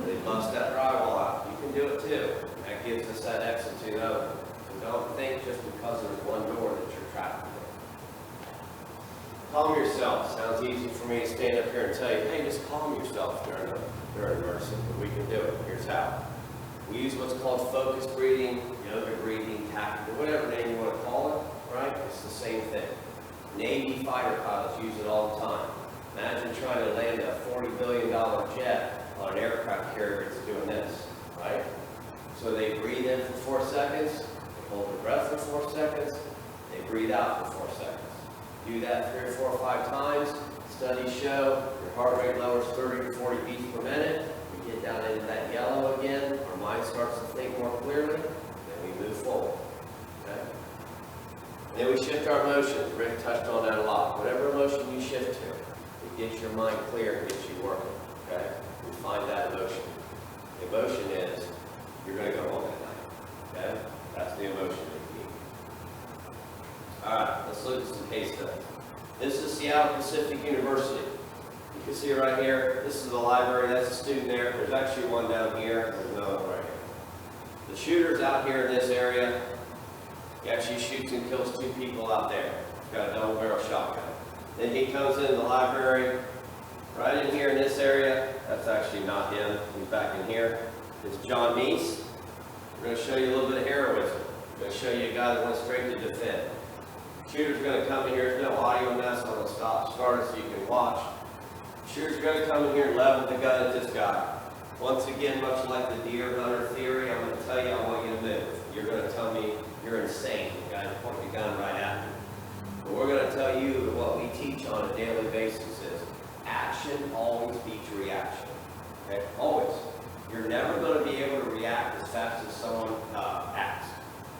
They bust that drywall out. You can do it too. That gives us that exit to the other. So don't think just because there's one door that you're trapped in. Calm yourself. Sounds easy for me to stand up here and tell you, hey, just calm yourself during emergency, but we can do it. Here's how. We use what's called focused breathing, yoga breathing, tactical, whatever name you want to call it, right? It's the same thing. Navy fighter pilots use it all the time. Imagine trying to land a $40 billion jet on an aircraft carrier that's doing this, right? So they breathe in for 4 seconds, they hold their breath for 4 seconds, they breathe out for 4 seconds. Do that 3 or 4 or 5 times. Studies show your heart rate lowers 30 to 40 beats per minute. We get down into that yellow again, our mind starts to think more clearly, then we move forward, okay? And then we shift our emotions. Rick touched on that a lot. Whatever emotion you shift to, it gets your mind clear and gets you working, okay? We find that emotion. The emotion is, you're going to go home at night. Okay? That's the emotion they keep. Alright, let's look at some case studies. This is Seattle Pacific University. You can see right here, this is the library, that's a student there. There's actually one down here, there's another one right here. The shooter's out here in this area. He actually shoots and kills 2 people out there. He's got a double barrel shotgun. Then he comes in the library, right in here in this area. That's actually not him, he's back in here. It's John Meese. We're going to show you a little bit of heroism. We're going to show you a guy that went straight to defend. Shooter's going to come in here, there's no audio on that, so I'm going to start it so you can watch. Shooter's going to come in here and level the gun at this guy. Once again, much like the deer hunter theory, I'm going to tell you I want you to move. You're going to tell me you're insane. The guy pointing the gun right at me. But we're going to tell you that what we teach on a daily basis is action always beats reaction. Okay? Always. You're never going to be able to react as fast as someone acts.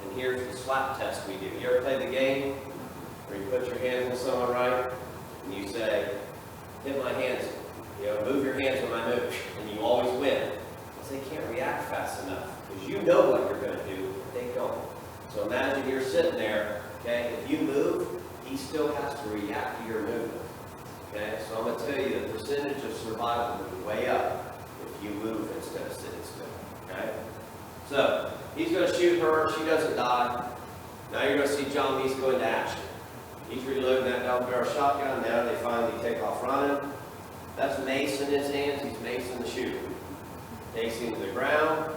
And here's the slap test we do. You ever play the game where you put your hands on someone right and you say, hit my hands, move your hands when I move, and you always win. Because they can't react fast enough. Because you know what you're going to do, but they don't. So imagine you're sitting there, okay, if you move, he still has to react to your movement. Okay, so I'm going to tell you the percentage of survival will be way up if you move instead of sitting still. Okay? So, he's going to shoot her, she doesn't die. Now you're going to see John Meese go into action. He's reloading that double barrel shotgun. Now they finally take off running. That's mace in his hands. He's macing the shooter. Takes him to the ground,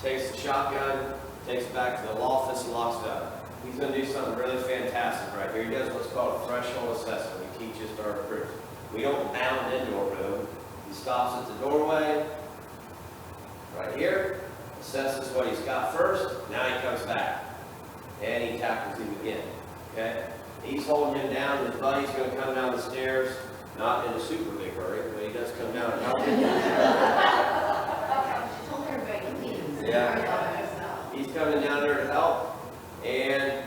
takes the shotgun, takes it back to the office and locks it up. He's going to do something really fantastic right here. He does what's called a threshold assessment. He teaches our recruits. We don't bound into a room. He stops at the doorway, right here, assesses what he's got first. Now he comes back, and he tackles him again. Okay? He's holding him down. His buddy's going to come down the stairs, not in a super big hurry, but he does come down and help him. Yeah. He's coming down there to help, and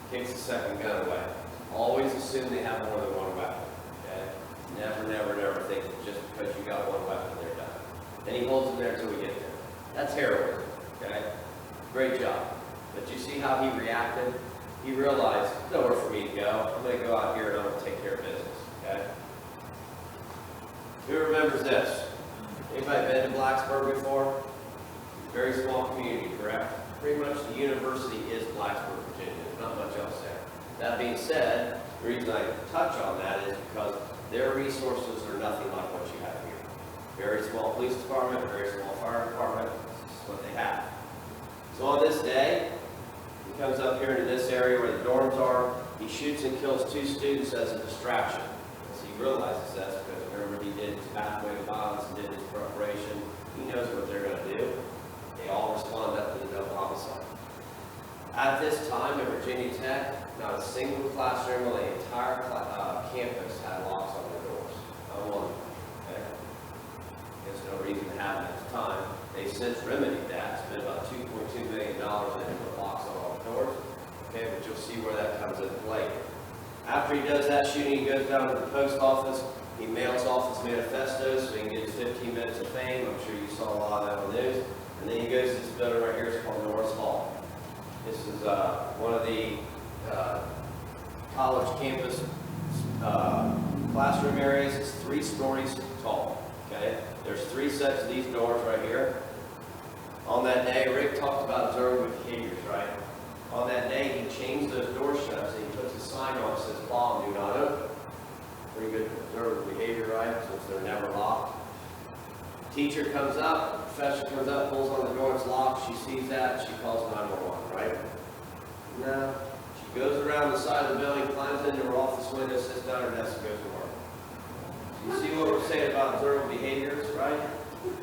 kicks the second gun away. Always assume they have more than one weapon. Okay? Never, never, never think that just because you got one weapon, they're done. And he holds them there until we get there. That's heroism. Okay? Great job. But you see how he reacted? He realized, there's nowhere for me to go. I'm going to go out here and I'm going to take care of business. Okay? Who remembers this? Anybody been to Blacksburg before? Very small community, correct? Pretty much the university is Blacksburg, Virginia. There's not much else there. That being said, the reason I touch on that is because their resources are nothing like what you have here. Very small police department, very small fire department. This is what they have. So on this day, he comes up here into this area where the dorms are. He shoots and kills 2 students as a distraction. So he realizes that's because remember he did his pathway to violence and did his preparation. He knows what they're going to do. They all respond up to the double homicide. At this time at Virginia Tech, not a single classroom on the entire campus had locks on their doors. Not one. Okay? There's no reason to have it at the time. They've since remedied that. Spent about $2.2 million in put locks on all the doors. Okay, but you'll see where that comes into play. After he does that shooting, he goes down to the post office. He mails off his manifestos so he can get his 15 minutes of fame. I'm sure you saw a lot of that on the news. And then he goes to this building right here. It's called Norris Hall. This is one of the college campus classroom areas. It's 3 stories tall. Okay, there's 3 sets of these doors right here. On that day, Rick talked about observable behaviors, right? On that day, he changed those door shuts and he puts a sign on that says "Bomb, do not open." Pretty good observable behavior, right? Since they're never locked. Teacher comes up, professor comes up, pulls on the door, it's locked. She sees that, she calls 911, right? No. She goes around the side of the building, climbs into her office window, sits down at her desk, and goes to work. You see what we're saying about observable behaviors, right?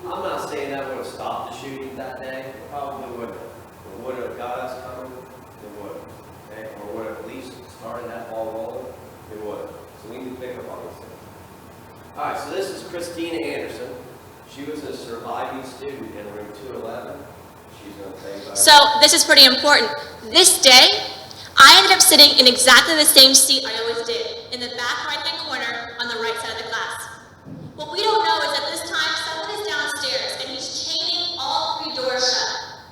I'm not saying that would have stopped the shooting that day. It probably wouldn't. But would it have got us coming? It would. Okay? Or would it at least started that ball rolling? It would. So we need to pick up on these things. All right, so this is Christina Anderson. She was a surviving student in room 211. She's going to tell you about So this is pretty important. This day, I ended up sitting in exactly the same seat I always did, in the back right-hand corner on the right side of the class. What we don't know is at this time, someone is downstairs and he's chaining all 3 doors shut.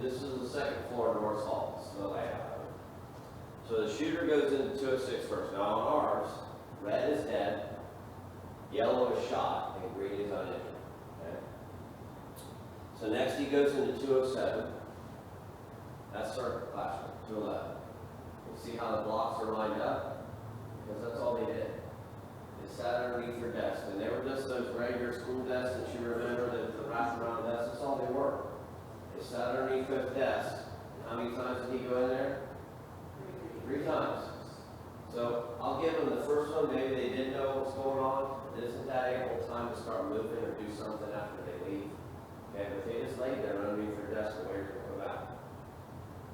This is the second floor north hall, this is the layout of it. So the shooter goes into 206 first. Now on ours, red is dead, yellow is shot, and green is uninjured. Okay? So next he goes into 207. That's circuit classroom, 211. You see how the blocks are lined up? Because that's all they did. They sat underneath their desks, and they were just those regular school desks that you remember, the wraparound desks. That's all they were. They sat underneath those desks. And how many times did he go in there? 3 times. So I'll give them the first one. Maybe they didn't know what was going on. It isn't that ample time to start moving or do something after they leave. Okay, but they just laid there underneath their desk and waited to come back.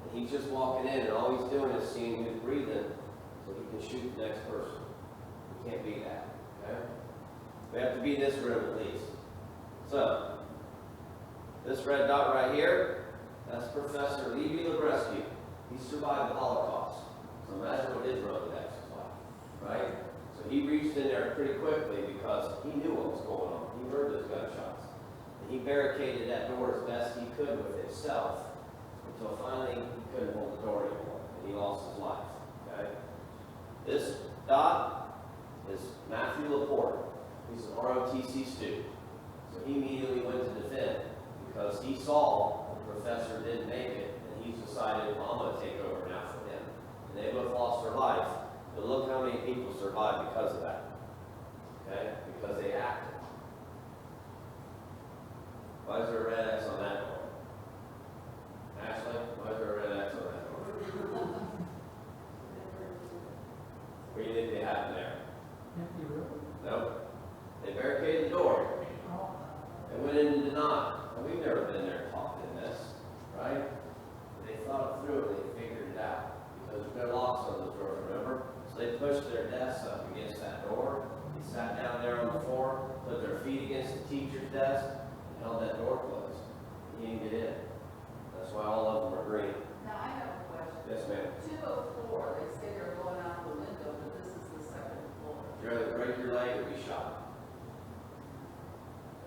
And he's just walking in, and all he's doing is seeing who's breathing so he can shoot the next person. We can't beat that. Okay? We have to be in this room at least. So, this red dot right here, that's Professor Levi Lebreski. He survived the Holocaust. So imagine what his Rolodex is like, right? So he reached in there pretty quickly because he knew what was going on. He heard those gunshots. And he barricaded that door as best he could with himself until finally he couldn't hold the door anymore. And he lost his life, okay? This dot is Matthew Laporte. He's an ROTC student. So he immediately went to defend because he saw the professor didn't make it, and he's decided, well, I'm going to take over now for him. And they both lost their life, but look how many people survived because of that. Okay? Because they acted. Why is there a red X on that door? Ashley, why is there a red X on that door? What do you think they happened there? Empty room. Nope. They barricaded the door. They went into denial. Now, we've never been there and talked in this, right? But they thought it through and they figured it out. Because there's no locks on those doors, remember? So they pushed their desks up against that door. They sat down there on the floor, put their feet against the teacher's desk, and held that door closed. He didn't get in. That's why all of them are green. Now, I have a question. Yes, ma'am. 204, they say they're going out the window, but this is the second floor. If you either break your leg or be shot.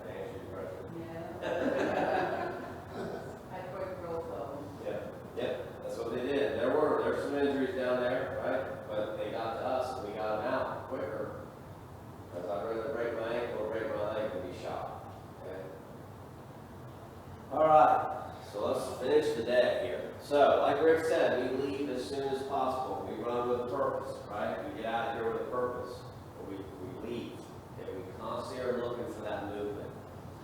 That answers your question. Yeah. I quite broke them. Yep, that's what they did. There's some injuries down there, right? But they got to us and we got them out quicker. Because I'd rather break my ankle or break my leg than be shot. Okay? Alright, so let's finish the day here. So, like Rick said, we leave as soon as possible. We run with a purpose, right? We get out of here with a purpose. We leave. Okay? We constantly are looking for that movement.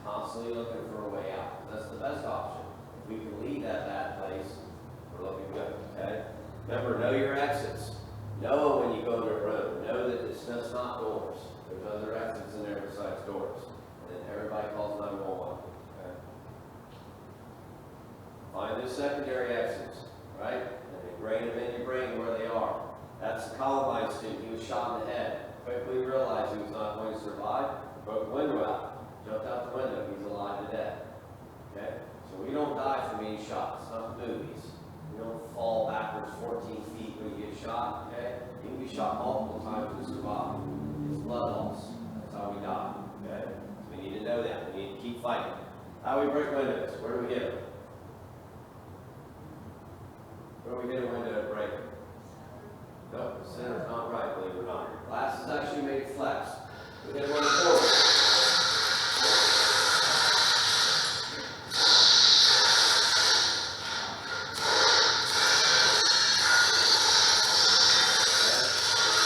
Constantly looking for a way out. That's the best option. If we can leave that bad place, we're looking good, okay? Remember, know your exits. Know when you go into a room. Know that it's just not doors. There's other exits in there besides doors. And then everybody calls 911, okay? Find those secondary exits, right? And ingrain them in your brain where they are. That's the Columbine student. He was shot in the head. Quickly realized he was not going to survive. Broke the window out. Jumped out the window. He's alive today. Okay? So we don't die from being shot. It's not the movies. You don't fall backwards 14 feet when you get shot. Okay? You can be shot multiple times and survive. It's blood loss. That's how we die. Okay? So we need to know that. We need to keep fighting. How do we break windows? Where do we hit them? Where do we hit a window to break it? Nope, the center's not right, believe it or not. Glass is actually made flex. We hit one corner.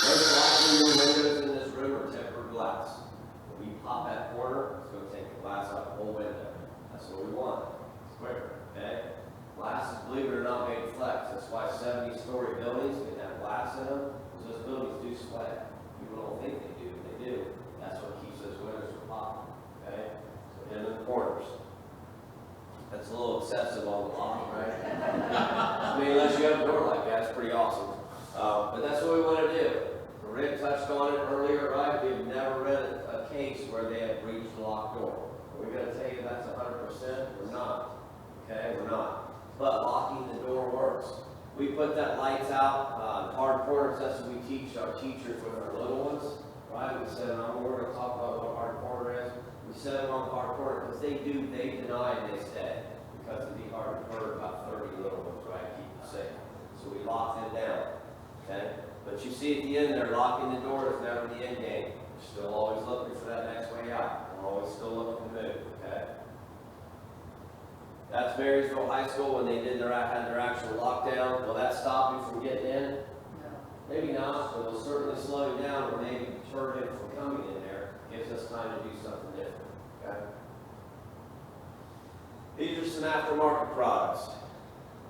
Most likely your windows in this room are tempered glass. When you pop that corner, it's going to take the glass out the whole window. That's what we want. It's quicker, okay? Glass is, believe it or not, made flex. That's why 70-story buildings can have glass in them, because those buildings do sway. People don't think they do, but they do. That's what keeps those windows from popping, okay? So hit them in the corners. That's a little excessive on the lock, right? I mean, unless you have a door like that, it's pretty awesome. But that's what we want to do. Rick touched on it earlier, right? We've never read a case where they have breached a locked door. Are we going to tell you that's 100%? We're not. Okay, we're not. But locking the door works. We put that lights out, hard corners. That's what we teach our teachers with our little ones, right? We said, we're going to talk about what hard corner is. We set them on hard corner because they deny and they stay because of the hard to hurt about 30 little ones, right? Keep them safe. So we lock them down, okay? But you see at the end, they're locking the door. It's never the end game. You're still always looking for that next way out. We're always still looking to move, okay? That's Marysville High School when they had their actual lockdown. Will that stop you from getting in? No. Maybe not, but it'll certainly slow you down or maybe deter him from coming in there. Gives us time to do something different, okay? These are some aftermarket products.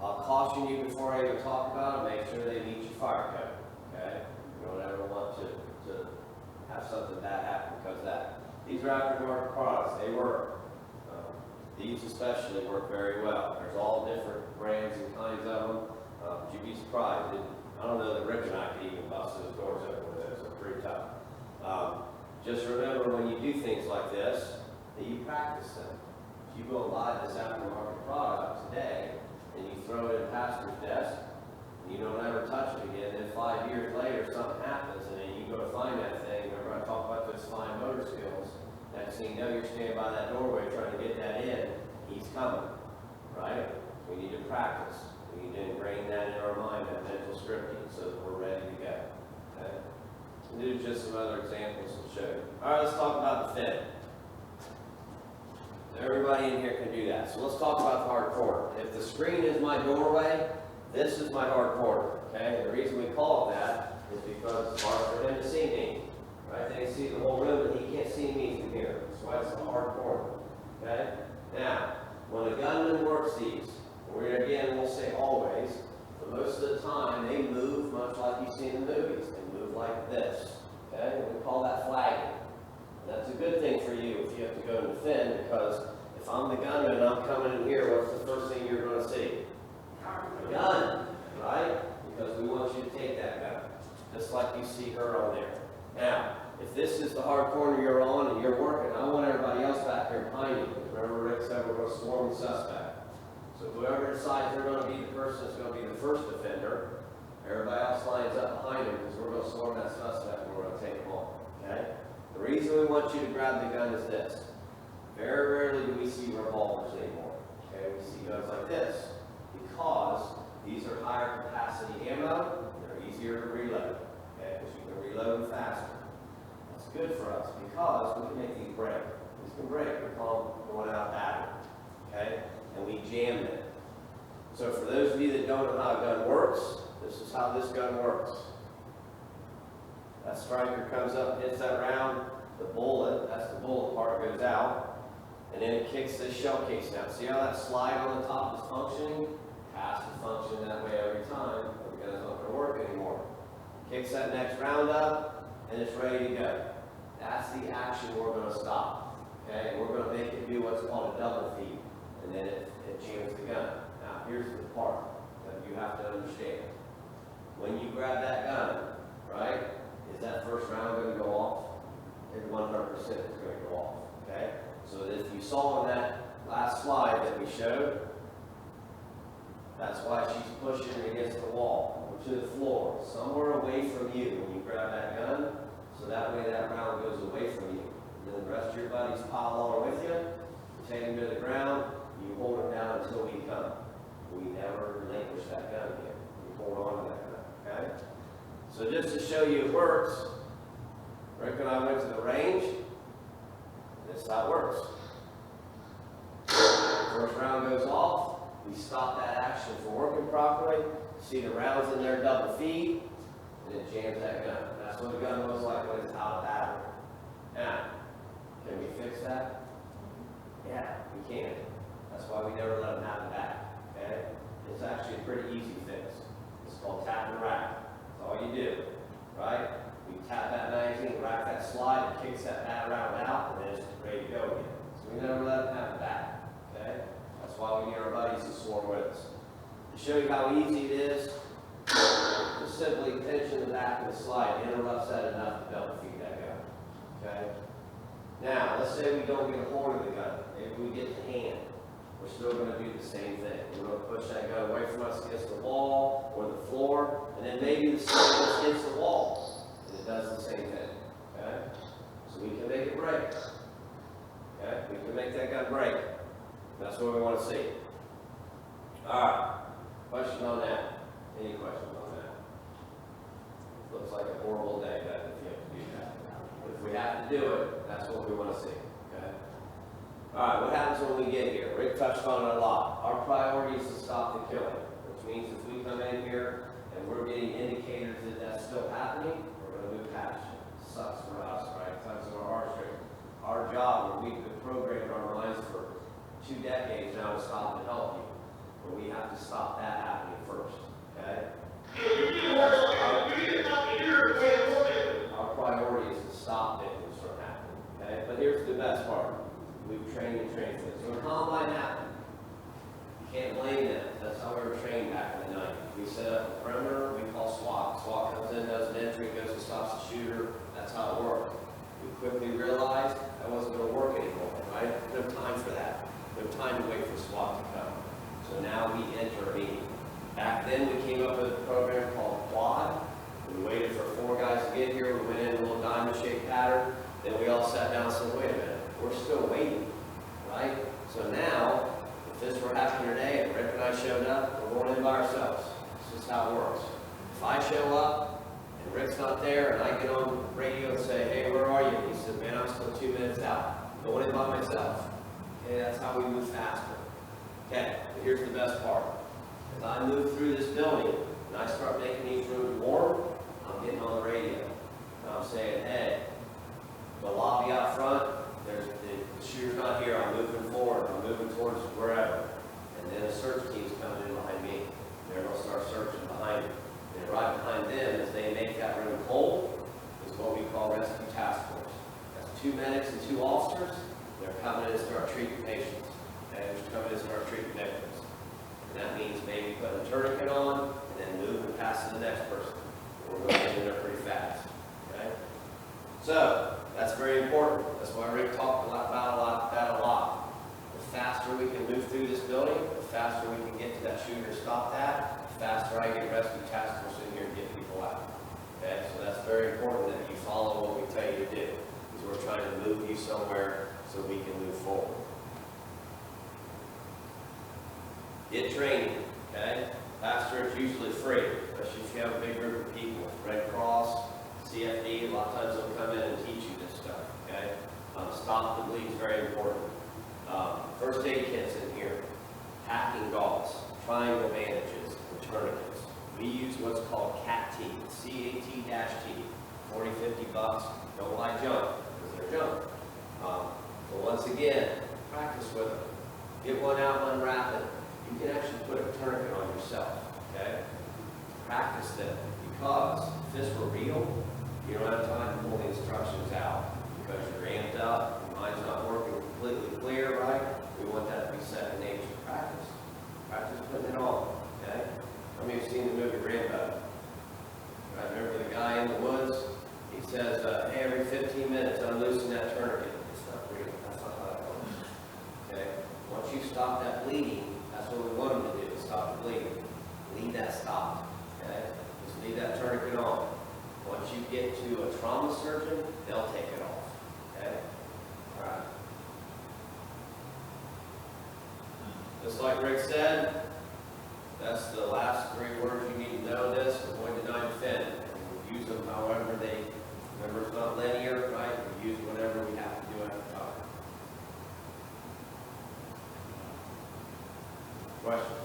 I'll caution you before I even talk about them, make sure they meet your fire code, okay? You don't ever want to have something bad happen because of that. These are aftermarket products, they work. These especially work very well. There's all different brands and kinds of them. You'd be surprised. I don't know that Rick and I could even bust those doors open with those. They're pretty tough. Just remember when you do things like this, that you practice them. If you go and buy this aftermarket product today, and you throw it in pastor's desk, and you don't ever touch it again, then 5 years later something happens, and then you go to find that thing, and we're going to talk about those fine motor skills. Next thing you know, you're standing by that doorway trying to get that in. He's coming, right? We need to practice. We need to ingrain that in our mind, that mental scripting, so that we're ready to go. Okay? And do just some other examples to show you. All right, let's talk about the fit. Everybody in here can do that. So let's talk about the hard corner. If the screen is my doorway, this is my hard corner. Okay? And the reason we call it that is because it's hard for him to see me. Right? They see the whole room, but he can't see me from here. That's why it's a hard corner. Okay? Now, when a gunman works these, again, we'll say always, but most of the time they move much like you see in the movies. They move like this. Okay? And we call that flagging. And that's a good thing for you if you have to go and defend, because if I'm the gunman and I'm coming in here, what's the first thing you're going to see? A gun, right? Because we want you to take that gun, just like you see her on there. Now, if this is the hard corner you're on and you're working, I want everybody else back here behind you. Remember Rick said we're going to swarm the suspect. So whoever decides they're going to be the person that's going to be the first offender, everybody else lines up behind him because we're going to swarm that suspect and we're going to take him on. Okay? The reason we want you to grab the gun is this. Very rarely do we see revolvers anymore. Okay? We see guns like this because these are higher capacity ammo. They're easier to reload. Okay? Because you can reload them faster. That's good for us because we can make these break. These can break. We call them going out battery. Okay? And we jam them. So for those of you that don't know how a gun works, this is how this gun works. That striker comes up, hits that round, the bullet, that's the bullet part, goes out, and then it kicks this shell case down. See how that slide on the top is functioning? It has to function that way every time, or the gun's not going to work anymore. Kicks that next round up, and it's ready to go. That's the action we're going to stop. Okay? And we're going to make it do what's called a double feed, and then it jams the gun. Now, here's the part that you have to understand. When you grab that gun, right, is that first round going to go off? 100% is going to go off. Okay? So that if you saw in that last slide that we showed, that's why she's pushing it against the wall, or to the floor, somewhere away from you when you grab that gun, so that way that round goes away from you. And then the rest of your buddies pile on with you, you take them to the ground, you hold them down until we come. We never relinquish that gun again. We hold on to that gun. Okay? So just to show you it works, Rick and I went to the range. This is how it works. First round goes off. We stop that action from working properly. See the rounds in there double feed, and it jams that gun. That's what the gun looks like when it's out of battery. Now, can we fix that? Yeah, we can. That's why we never let them have it back. Okay? It's actually a pretty easy fix. It's called tap and rack. That's all you do, right? We tap that magazine, rack that slide, it kicks that bat round out, and then it's ready to go again. So we never let them have it back. Okay? That's why we need our buddies to swarm with us. To show you how easy it is, just simply pinching the back of the slide interrupts that enough to double feed that gun. Okay? Now, let's say we don't get a hold of the gun. Maybe we get the hand. We're still going to do the same thing. We're going to push that gun away from us against the wall or the floor, and then maybe the slide hits the wall, and it does the same thing. Okay? So we can make it break. Okay? We can make that gun break. That's what we want to see. All right, question on that? Any questions on that? Looks like a horrible day, doesn't it, if you have to do that? But if we have to do it, that's what we want to see, okay? All right, what happens when we get here? Rick touched on it a lot. Our priority is to stop the killing, which means if we come in here and we're getting indicators that that's still happening, we're going to move past it. Sucks for us, right? Sucks for our heartstrings. Our job, we've been programmed our minds for 2 decades now to stop and help you. But we have to stop that happening first, okay? Our priority is to stop victims from happening, okay? But here's the best part. We've trained and trained for this. When Columbine happened, you can't blame them. That's how we were trained back in the 90s. We set up a perimeter, we call SWAT. SWAT comes in, does an entry, goes and stops the shooter. That's how it worked. We quickly realized that wasn't going to work anymore, right? No time for that. No time to wait for SWAT to come. So now we intervene. Back then, we came up with a program called Quad. We waited for 4 guys to get here. We went in a little diamond-shaped pattern. Then we all sat down and said, wait a minute, we're still waiting, right? So now, if this were happening today and Rick and I showed up, we're going in by ourselves. This is how it works. If I show up and Rick's not there and I get on the radio and say, hey, where are you? And he said, man, I'm still 2 minutes out. I'm going in by myself. Okay, that's how we move faster. Okay, but here's the best part. As I move through this building and I start making these rooms warm, I'm getting on the radio. And I'm saying, hey, the lobby out front, the shooter's not here, I'm moving forward, I'm moving towards wherever. And then a search team's coming in behind me. They're going to start searching behind me. And right behind them, as they make that room cold, is what we call rescue task force. That's 2 medics and 2 officers. They're coming in and start treating patients. Okay, they're coming in and start treating victims. And that means maybe putting a tourniquet on and then moving past to the next person. We're going to get in there pretty fast. Okay? So, that's very important. That's why Rick talked about that a lot. The faster we can move through this building, the faster we can get to that shooter, stop that, the faster I get rescue task force in here and get people out. Okay, so that's very important that you follow what we tell you to do, because we're trying to move you somewhere so we can move forward. Get training, okay? Pastor, it's usually free, especially if you have a big group of people. Red Cross, CFD, a lot of times they'll come in and teach you this stuff, okay? Stop the bleed is very important. First aid kits in here, hacking gauze, triangle bandages, and tourniquets. We use what's called CAT-T, C-A-T-T, 40, 50 bucks. Don't buy junk, because they're junk. So once again, practice with them. Get one out, unwrap it. You can actually put a tourniquet on yourself, okay? Practice them, because if this were real, you don't have time to pull the instructions out because you're amped up, your mind's not working completely clear, right? We want that to be second nature. Practice. Practice putting it on, okay? How many have seen the movie Rambo? Right, remember the guy in the woods? He says, hey, every 15 minutes unloosen that tourniquet. It's not real. That's not how that works. Okay? Once you stop that bleeding, that's what we want them to do, is stop the bleeding. Leave that stopped. Okay? Just leave that tourniquet on. Once you get to a trauma surgeon, they'll take it off. Okay? All right. Just like Rick said, that's the last 3 words you need to know this: avoid, deny, defend. And we'll use them however they, remember, it's not linear, right? We use whatever we have to do at the time. Questions?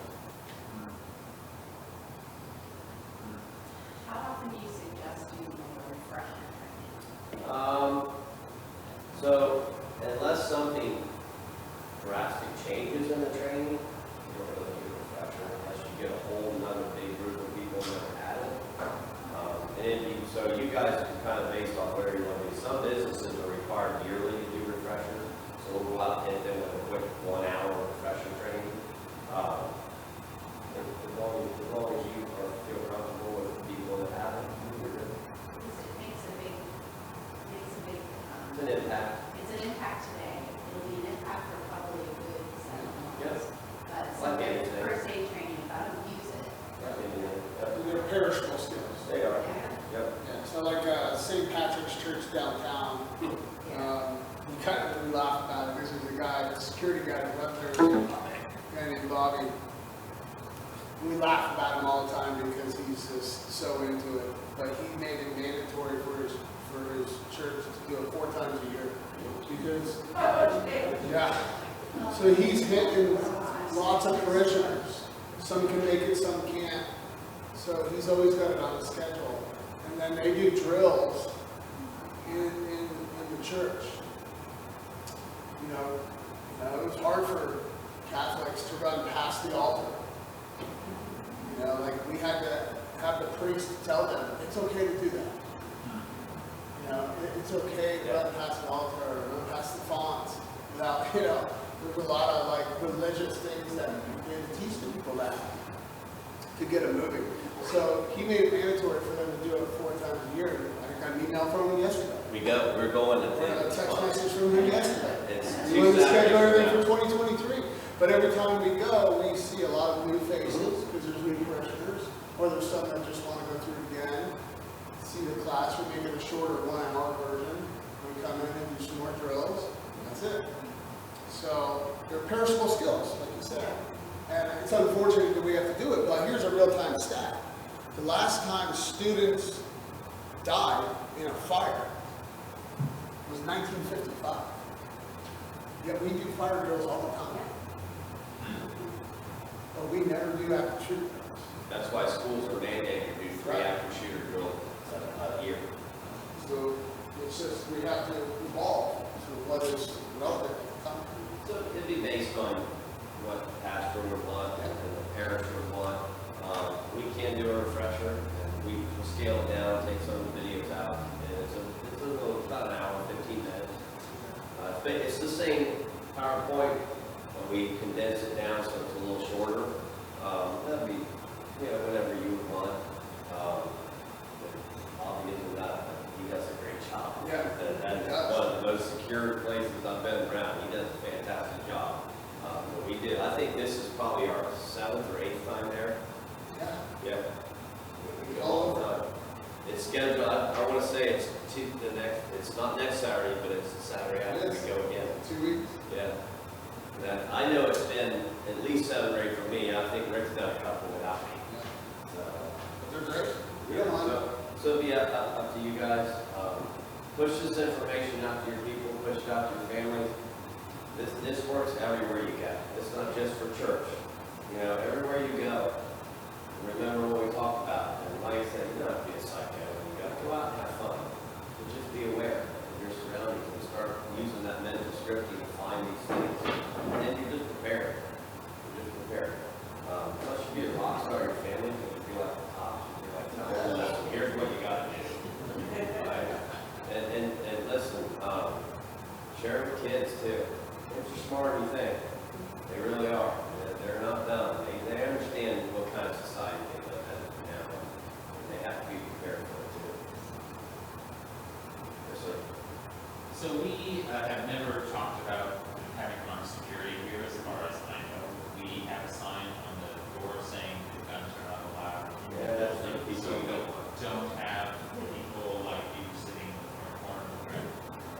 How often do you suggest doing a refresher training? So, unless something drastic changes in the training, you don't really do a refresher unless you get a whole nother big group of people that have had it. So you guys can kind of based on where you want to be. Some businesses are required yearly to do refreshers, so we'll go out and hit them with a quick 1 hour refresher training. As long as you feel comfortable with the people that have it, you're good. It makes a big, It's an impact. it's an impact today. It'll be an impact for probably a good 7 months. Yes. But Like some anything. first aid training, if I don't use it. They're perishable skills. They are. Yeah. Yep. Yeah, so like St. Patrick's Church downtown, we laugh about it. This is a guy, the security guy that left there, a guy named Bobby. We laugh about him all the time because he's just so into it. But he made it mandatory for his church to do it 4 times a year. Because, yeah. So he's hitting lots of parishioners. Some can make it, some can't. So he's always got it on the schedule. And then they do drills in the church. You know, it was hard for Catholics to run past the altar. You know, like we had to have the priest tell them, it's okay to do that. You know, it's okay to run past the altar or run past the fonts without, you know, there's a lot of like religious things that you had to teach the people that to get it moving. So he made it mandatory for them to do it 4 times a year. I got an email from him yesterday. We're going to I got a text message from him yesterday. It's We want to schedule everything Saturdays. for 2023. But every time we go, we see a lot of new faces because there's new parishioners, or there's some that just want to go through it again, see the class. We make it a shorter 1-hour version. We come in and do some more drills. And that's it. So they're perishable skills, like you said. And it's unfortunate that we have to do it, but here's a real-time stat. The last time students died in a fire was 1955. Yet we do fire drills all the time. But we never do active shooter drills. That's why schools are mandated to do 3 active shooter drills a year. So it's just, we have to evolve to what is relevant at the time. So it'd be based on what the pastor would want and the parents would want. We can do a refresher, and we will scale it down, take some of the videos out, and it's about an hour, 15 minutes. But it's the same PowerPoint, but we condense it down so it's a little shorter. That'd be, whatever you would want. Bobby isn't that, but he does a great job. Yeah. That is one of the most secure places I've been around. He does a fantastic job. But we did, I think this is probably our 7th or 8th time there. Yeah. Yeah. We go all the time. It's scheduled, I want to say it's it's not next Saturday, but it's the Saturday after we go again. 2 weeks. Yeah. And I know it's been at least 7 or 8 for me. I think Rick's done a couple without me. So, They're great. yeah, so it'll be up to you guys. Push this information out to your people, push it out to your families. This works everywhere you go. It's not just for church. Everywhere you go, remember what we talked about. And like I said, you don't have to be a psycho. You got to go out and have fun. But just be aware of your surroundings and start using that mental scripting to find these things. And then you're just prepared. You're just prepared. Plus you be a rock star in your family, but you'd be like the cops. You'd be like, no, listen, here's what you got to do. Right? And listen, share with kids too. Kids are smarter than you think. They really are. They're not dumb. They understand what kind of society they live in now, and they have to be prepared for it too. Yes, sir. So we have never talked about having armed security here, as far as I know. We have a sign on the door saying that guns are not allowed. Yeah, that's the So people we don't want. don't have people like you sitting in the corner.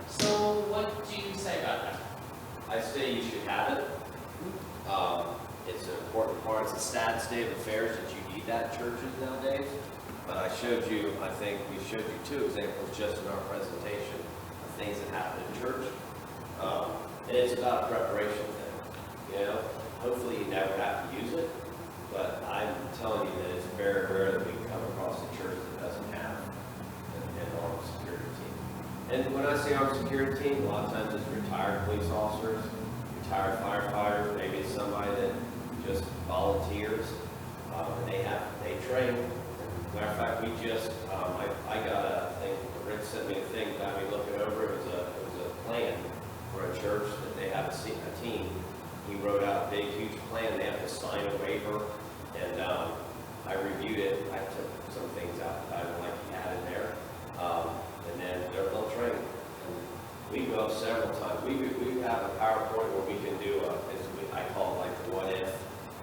So what do you say about that? I say you should have it. It's an important part. It's a sad state of affairs that you need that in churches nowadays. But I showed you, I think we showed you 2 examples just in our presentation of things that happen in church. And it's about a preparation thing. Hopefully you never have to use it. But I'm telling you that it's very rare that we come across a church that doesn't have an armed security team. And when I say armed security team, a lot of times it's retired police officers, retired firefighters, maybe it's somebody that just volunteers. They train. Matter of fact, we just, I got a thing, Rick sent me a thing, got me looking over, it was a plan for a church that they have a team. He wrote out a big, huge plan. They have to sign a waiver, and I reviewed it. I took some things out that I would like to add in there, and then they'll train. And we go up several times. We have a PowerPoint where we can do I call it like the what if.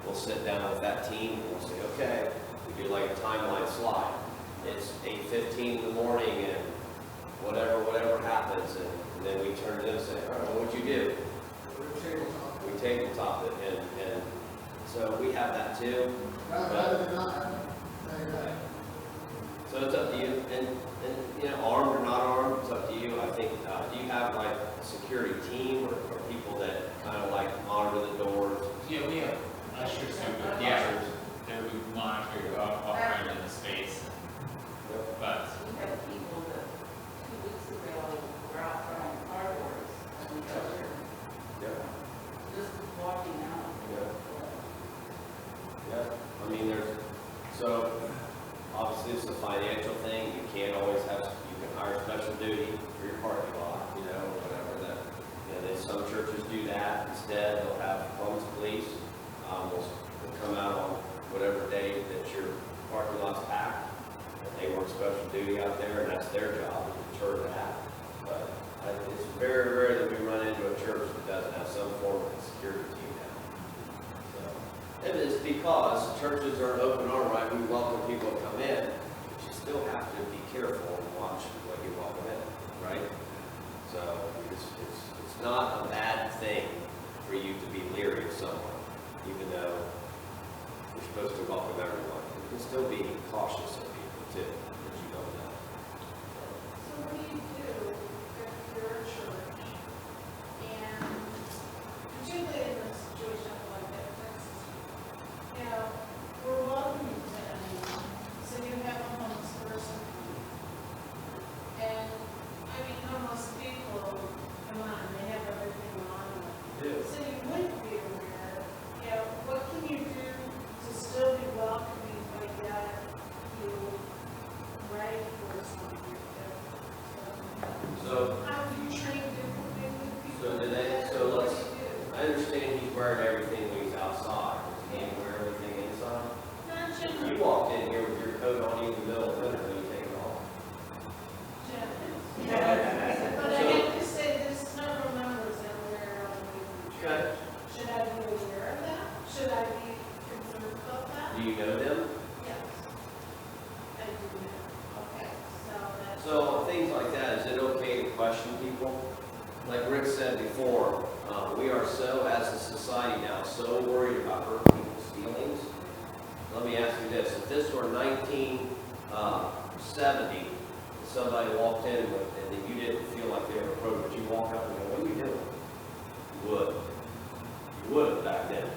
We'll sit down with that team and we'll say, okay, we do like a timeline slide. It's 8:15 in the morning, and whatever happens, and then we turn to them and say, all right, what'd you do? We tabletop it, and so we have have that too. Rather than not have it. So it's up to you, and, you know, armed or not armed, it's up to you. I think, do you have like a security team or people that kind of like monitor the doors? Yeah, we have ushers who, yeah, they're who monitor, walk around in the space, but, We had people that 2 weeks ago were out trying car doors, and we got there, Yeah. just walking out. Yeah, I mean, so, obviously it's a financial thing, you can't always you can hire special duty for your parking lot, you know, or whatever that, you know, then some churches do that, instead they'll have homeless police, will come out on whatever day that your parking lot's packed, and they work special duty out there, and that's their job, to deter that. But it's very rare that we run into a church that doesn't have some form of a security team now. So, and it's because churches are open arm, right? We welcome people to come in, but you still have to be careful and watch what you welcome in, right? So it's not a bad thing for you to be leery of someone, even though you're supposed to welcome everyone. You can still be cautious of people too, that you don't know. So what do you do if you're a church and particularly in a situation like that, Texas, you know, we're welcoming to anyone, so you have a homeless person and I mean, homeless people, come on, they have everything on them. Yeah. So you wouldn't be aware, you know, what can you do to still be welcoming, but yet you ready for something? So, How do you train differently with people? so like that? so What let's, do you do? I understand he's wearing everything when he's outside. He can't wear everything inside. Not You generally. walked in here with your coat on in the middle of winter, and you take it off. But I have to say, there's several members that wear on the Okay. Should I be aware of that? Should I be concerned about that? Do you know them? Yes. I do know. Okay, so that's. So things like that, is it okay to question people? Like Rick said before, we are so, as a society now, so worried about hurting people's feelings. Let me ask you this, if this were 1970, somebody walked in and then you didn't feel like they were appropriate, would you walk up and go, what are you doing? You would. You would back then.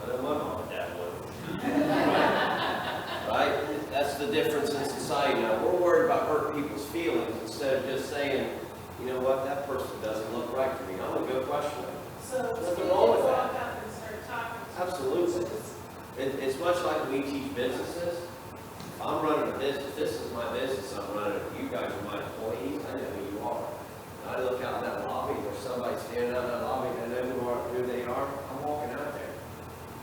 I know my mom and dad would. Right? That's the difference in society now. We're worried about hurting people's feelings instead of just saying, you know what, that person doesn't look right to me. I'm going to go question them. So Nothing people wrong with walk that. up and start talking. to Absolutely. It's much like we teach businesses. If I'm running a business, this is my business, I'm running it. You guys are my employees, I know who you are. And I look out in that lobby, there's somebody standing out in that lobby, and I know who they are, I'm walking out there.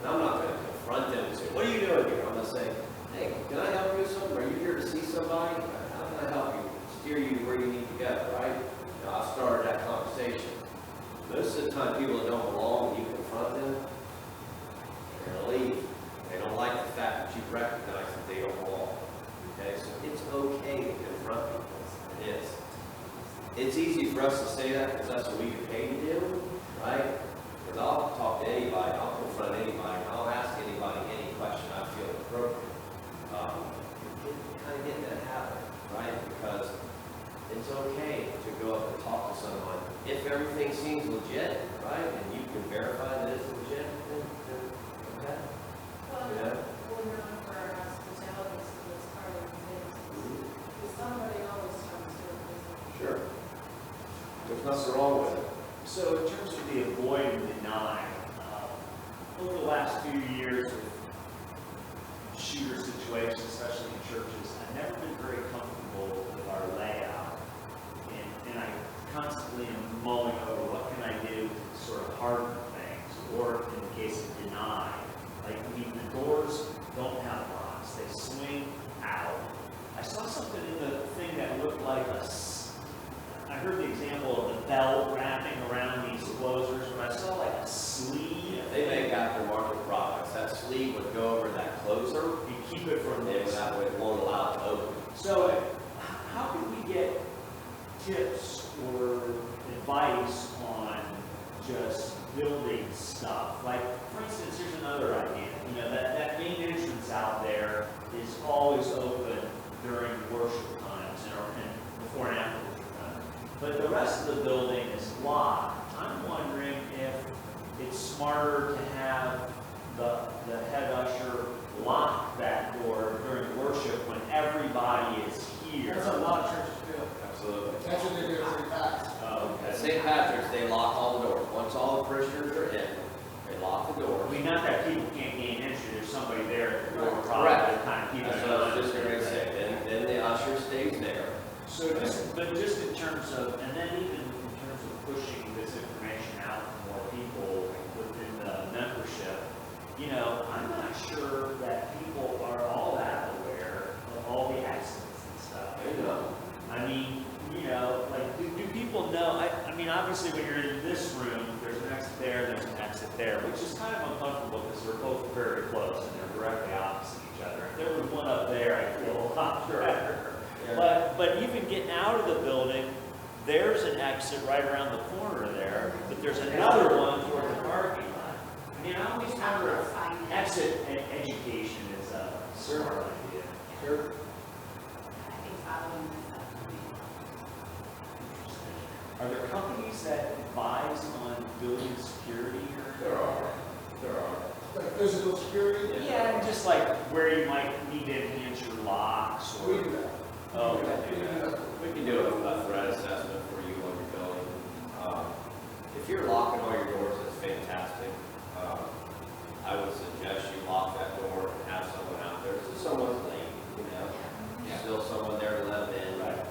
And I'm not going to confront them and say, what are you doing here? I'm going to say, hey, can I help you with something? Are you here to see somebody? How can I help you? Steer you to where you need to go, right? Now, I started that conversation. Most of the time, people that don't belong, you confront them, they're going to leave. They don't like the fact that you recognize that they don't belong. Okay, so it's okay to confront people. It is. It's easy for us to say that because that's what we get paid to do, right? Because I'll talk to anybody, I'll confront anybody, I'll ask anybody any question I feel appropriate. You kind of get in that habit, right? Because it's okay to go up and talk to someone. If everything seems legit, right, and you can verify that it's legit, then okay. Well, Yeah. we're known for our hospitality, so it's part of the business. Because somebody always comes to a business. Sure. There's nothing wrong with it. So in terms of the avoid and deny, over the last few years with shooter situations, especially in churches, I've never been very comfortable with our layout. And I constantly am mulling over what can I do to sort of harden things, or in the case of deny, like the doors don't have locks, they swing out. I saw something in the thing that looked like I heard the example of the belt wrapping around these closers, but I saw like a sleeve. They make aftermarket products. That sleeve would go over that closer. You keep it from And this. that way it won't allow it to open. So how can we get tips or advice on just building stuff? Like, for instance, here's another idea. You know, that rest of the building is locked, I'm wondering if it's smarter to have the head usher lock that door during worship when everybody is here. That's a lot of churches do. Absolutely. That's what they do at St. Pat's. At St. Patrick's, they lock all the doors. Once all the parishioners are in, they lock the doors. I mean, not that people can't gain entry, there's somebody there at the door, probably, Correct. to kind of keep That's it what I on. was just gonna say. Then the usher stays there. So just in terms of, and then even in terms of pushing this information out to more people within the membership, I'm not sure that people are all that aware of all the accidents and stuff. I mean, like, do people know, I mean, obviously when you're in this room, there's an exit there, there's an exit there, which is kind of uncomfortable because they're both very close and they're directly opposite each other. If there was one up there, I'd feel a lot better. Yeah. But even getting out of the building, there's an exit right around the corner there, but there's another one toward the parking lot. I mean, I always wonder if exit education is a smart idea. Sure. I think following this up. Are there companies that advise on building security or? There are. Like physical security. Yeah, and just like where you might need to enhance your locks or. We do that. Oh, We okay. do that. We can do a threat assessment for you on your building. If you're locking all your doors, it's fantastic. I would suggest you lock that door and have someone out there. So someone's late, Still someone there to let them in. Right.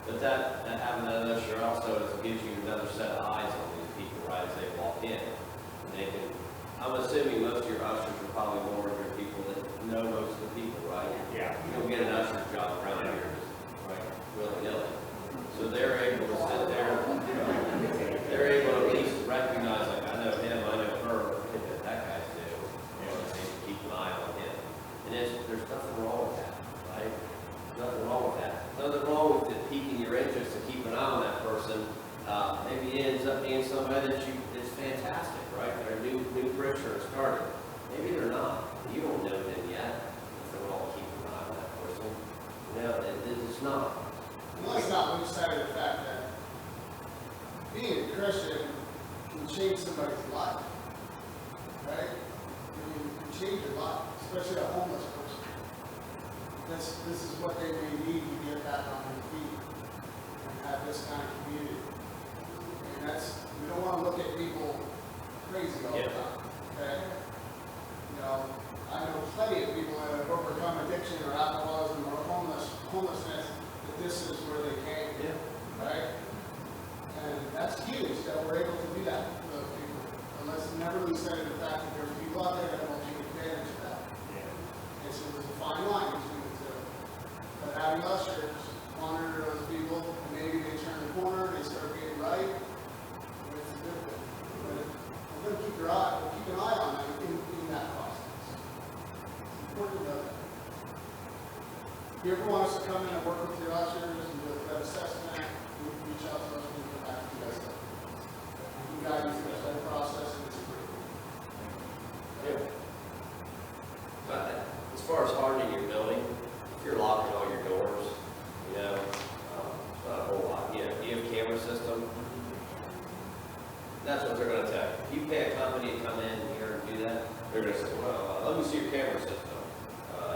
But that having that usher also gives you another set of eyes on these people, right, as they walk in. And they can, I'm assuming most of your ushers are probably more of your people that know most of the people, right? Yeah. You don't get an usher's job around here, right, willy-nilly. So they're able to sit there, they're able to at least recognize, like, I know him, I know her, what that guy's do. They can keep an eye on him. And there's nothing wrong with that, right? Nothing wrong with that. Nothing wrong with it piquing your interest to keep an eye on that person. Maybe it ends up being somebody that's fantastic, right? They're a new parishioner starting. Maybe they're not. You don't know them yet. Nothing wrong with keeping an eye on that person. It's not. And let's not lose sight of the fact that being a Christian can change somebody's life, right? I mean, it can change your life, especially a homeless person. This is what they may need to get back on their feet and have this kind of community. And we don't want to look at people crazy all the time, okay? I know plenty of people that have overcome addiction or alcoholism or homelessness, that this is where they came, right? And that's huge that we're able to do that for those people. And let's never lose sight of the fact that there's people out there that will take advantage of that. And so there's a fine line between the two. But having ushers monitor those people, and maybe they turn the corner, they start getting right, it's a good thing. But we're going to keep an eye on them in that process. It's important to know that. If you ever want us to come in and work with your ushers and do a threat assessment, you can reach out to us and we'll come back to you guys. We can guide you through this whole process and it's free. Yeah. But as far as hardening your building, if you're locking all your doors, it's not a whole lot. Do you have a camera system? That's what they're going to tell you. If you pay a company to come in here and do that, they're going to say, well, let me see your camera system.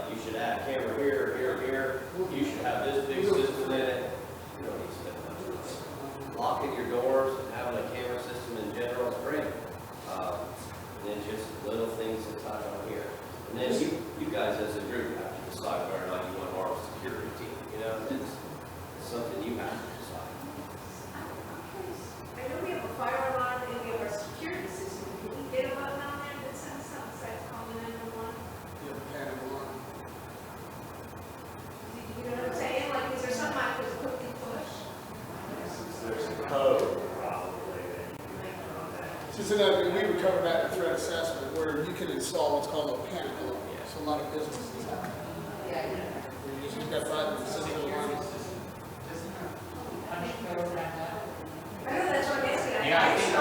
You should add a camera here, here, here. You should have this big system in it. You don't need to spend much money. Locking your doors and having a camera system in general is great. And then just little things to touch on here. And then you guys as a group have to decide whether or not you want to borrow a security team. It's something you have to decide. I know we have a fire alarm and we have our security system. Can we get a button on there that says something besides calling 911? You have a panic alarm. You know what I'm saying? Like, is there something I could quickly push? There's a code probably that you can enter on that. Just another, we would cover that in threat assessment, where you can install what's called a panic alarm. So a lot of businesses have. Yeah. Where you just hit that button and system alarm. I know that's what I'm asking. Yeah, I think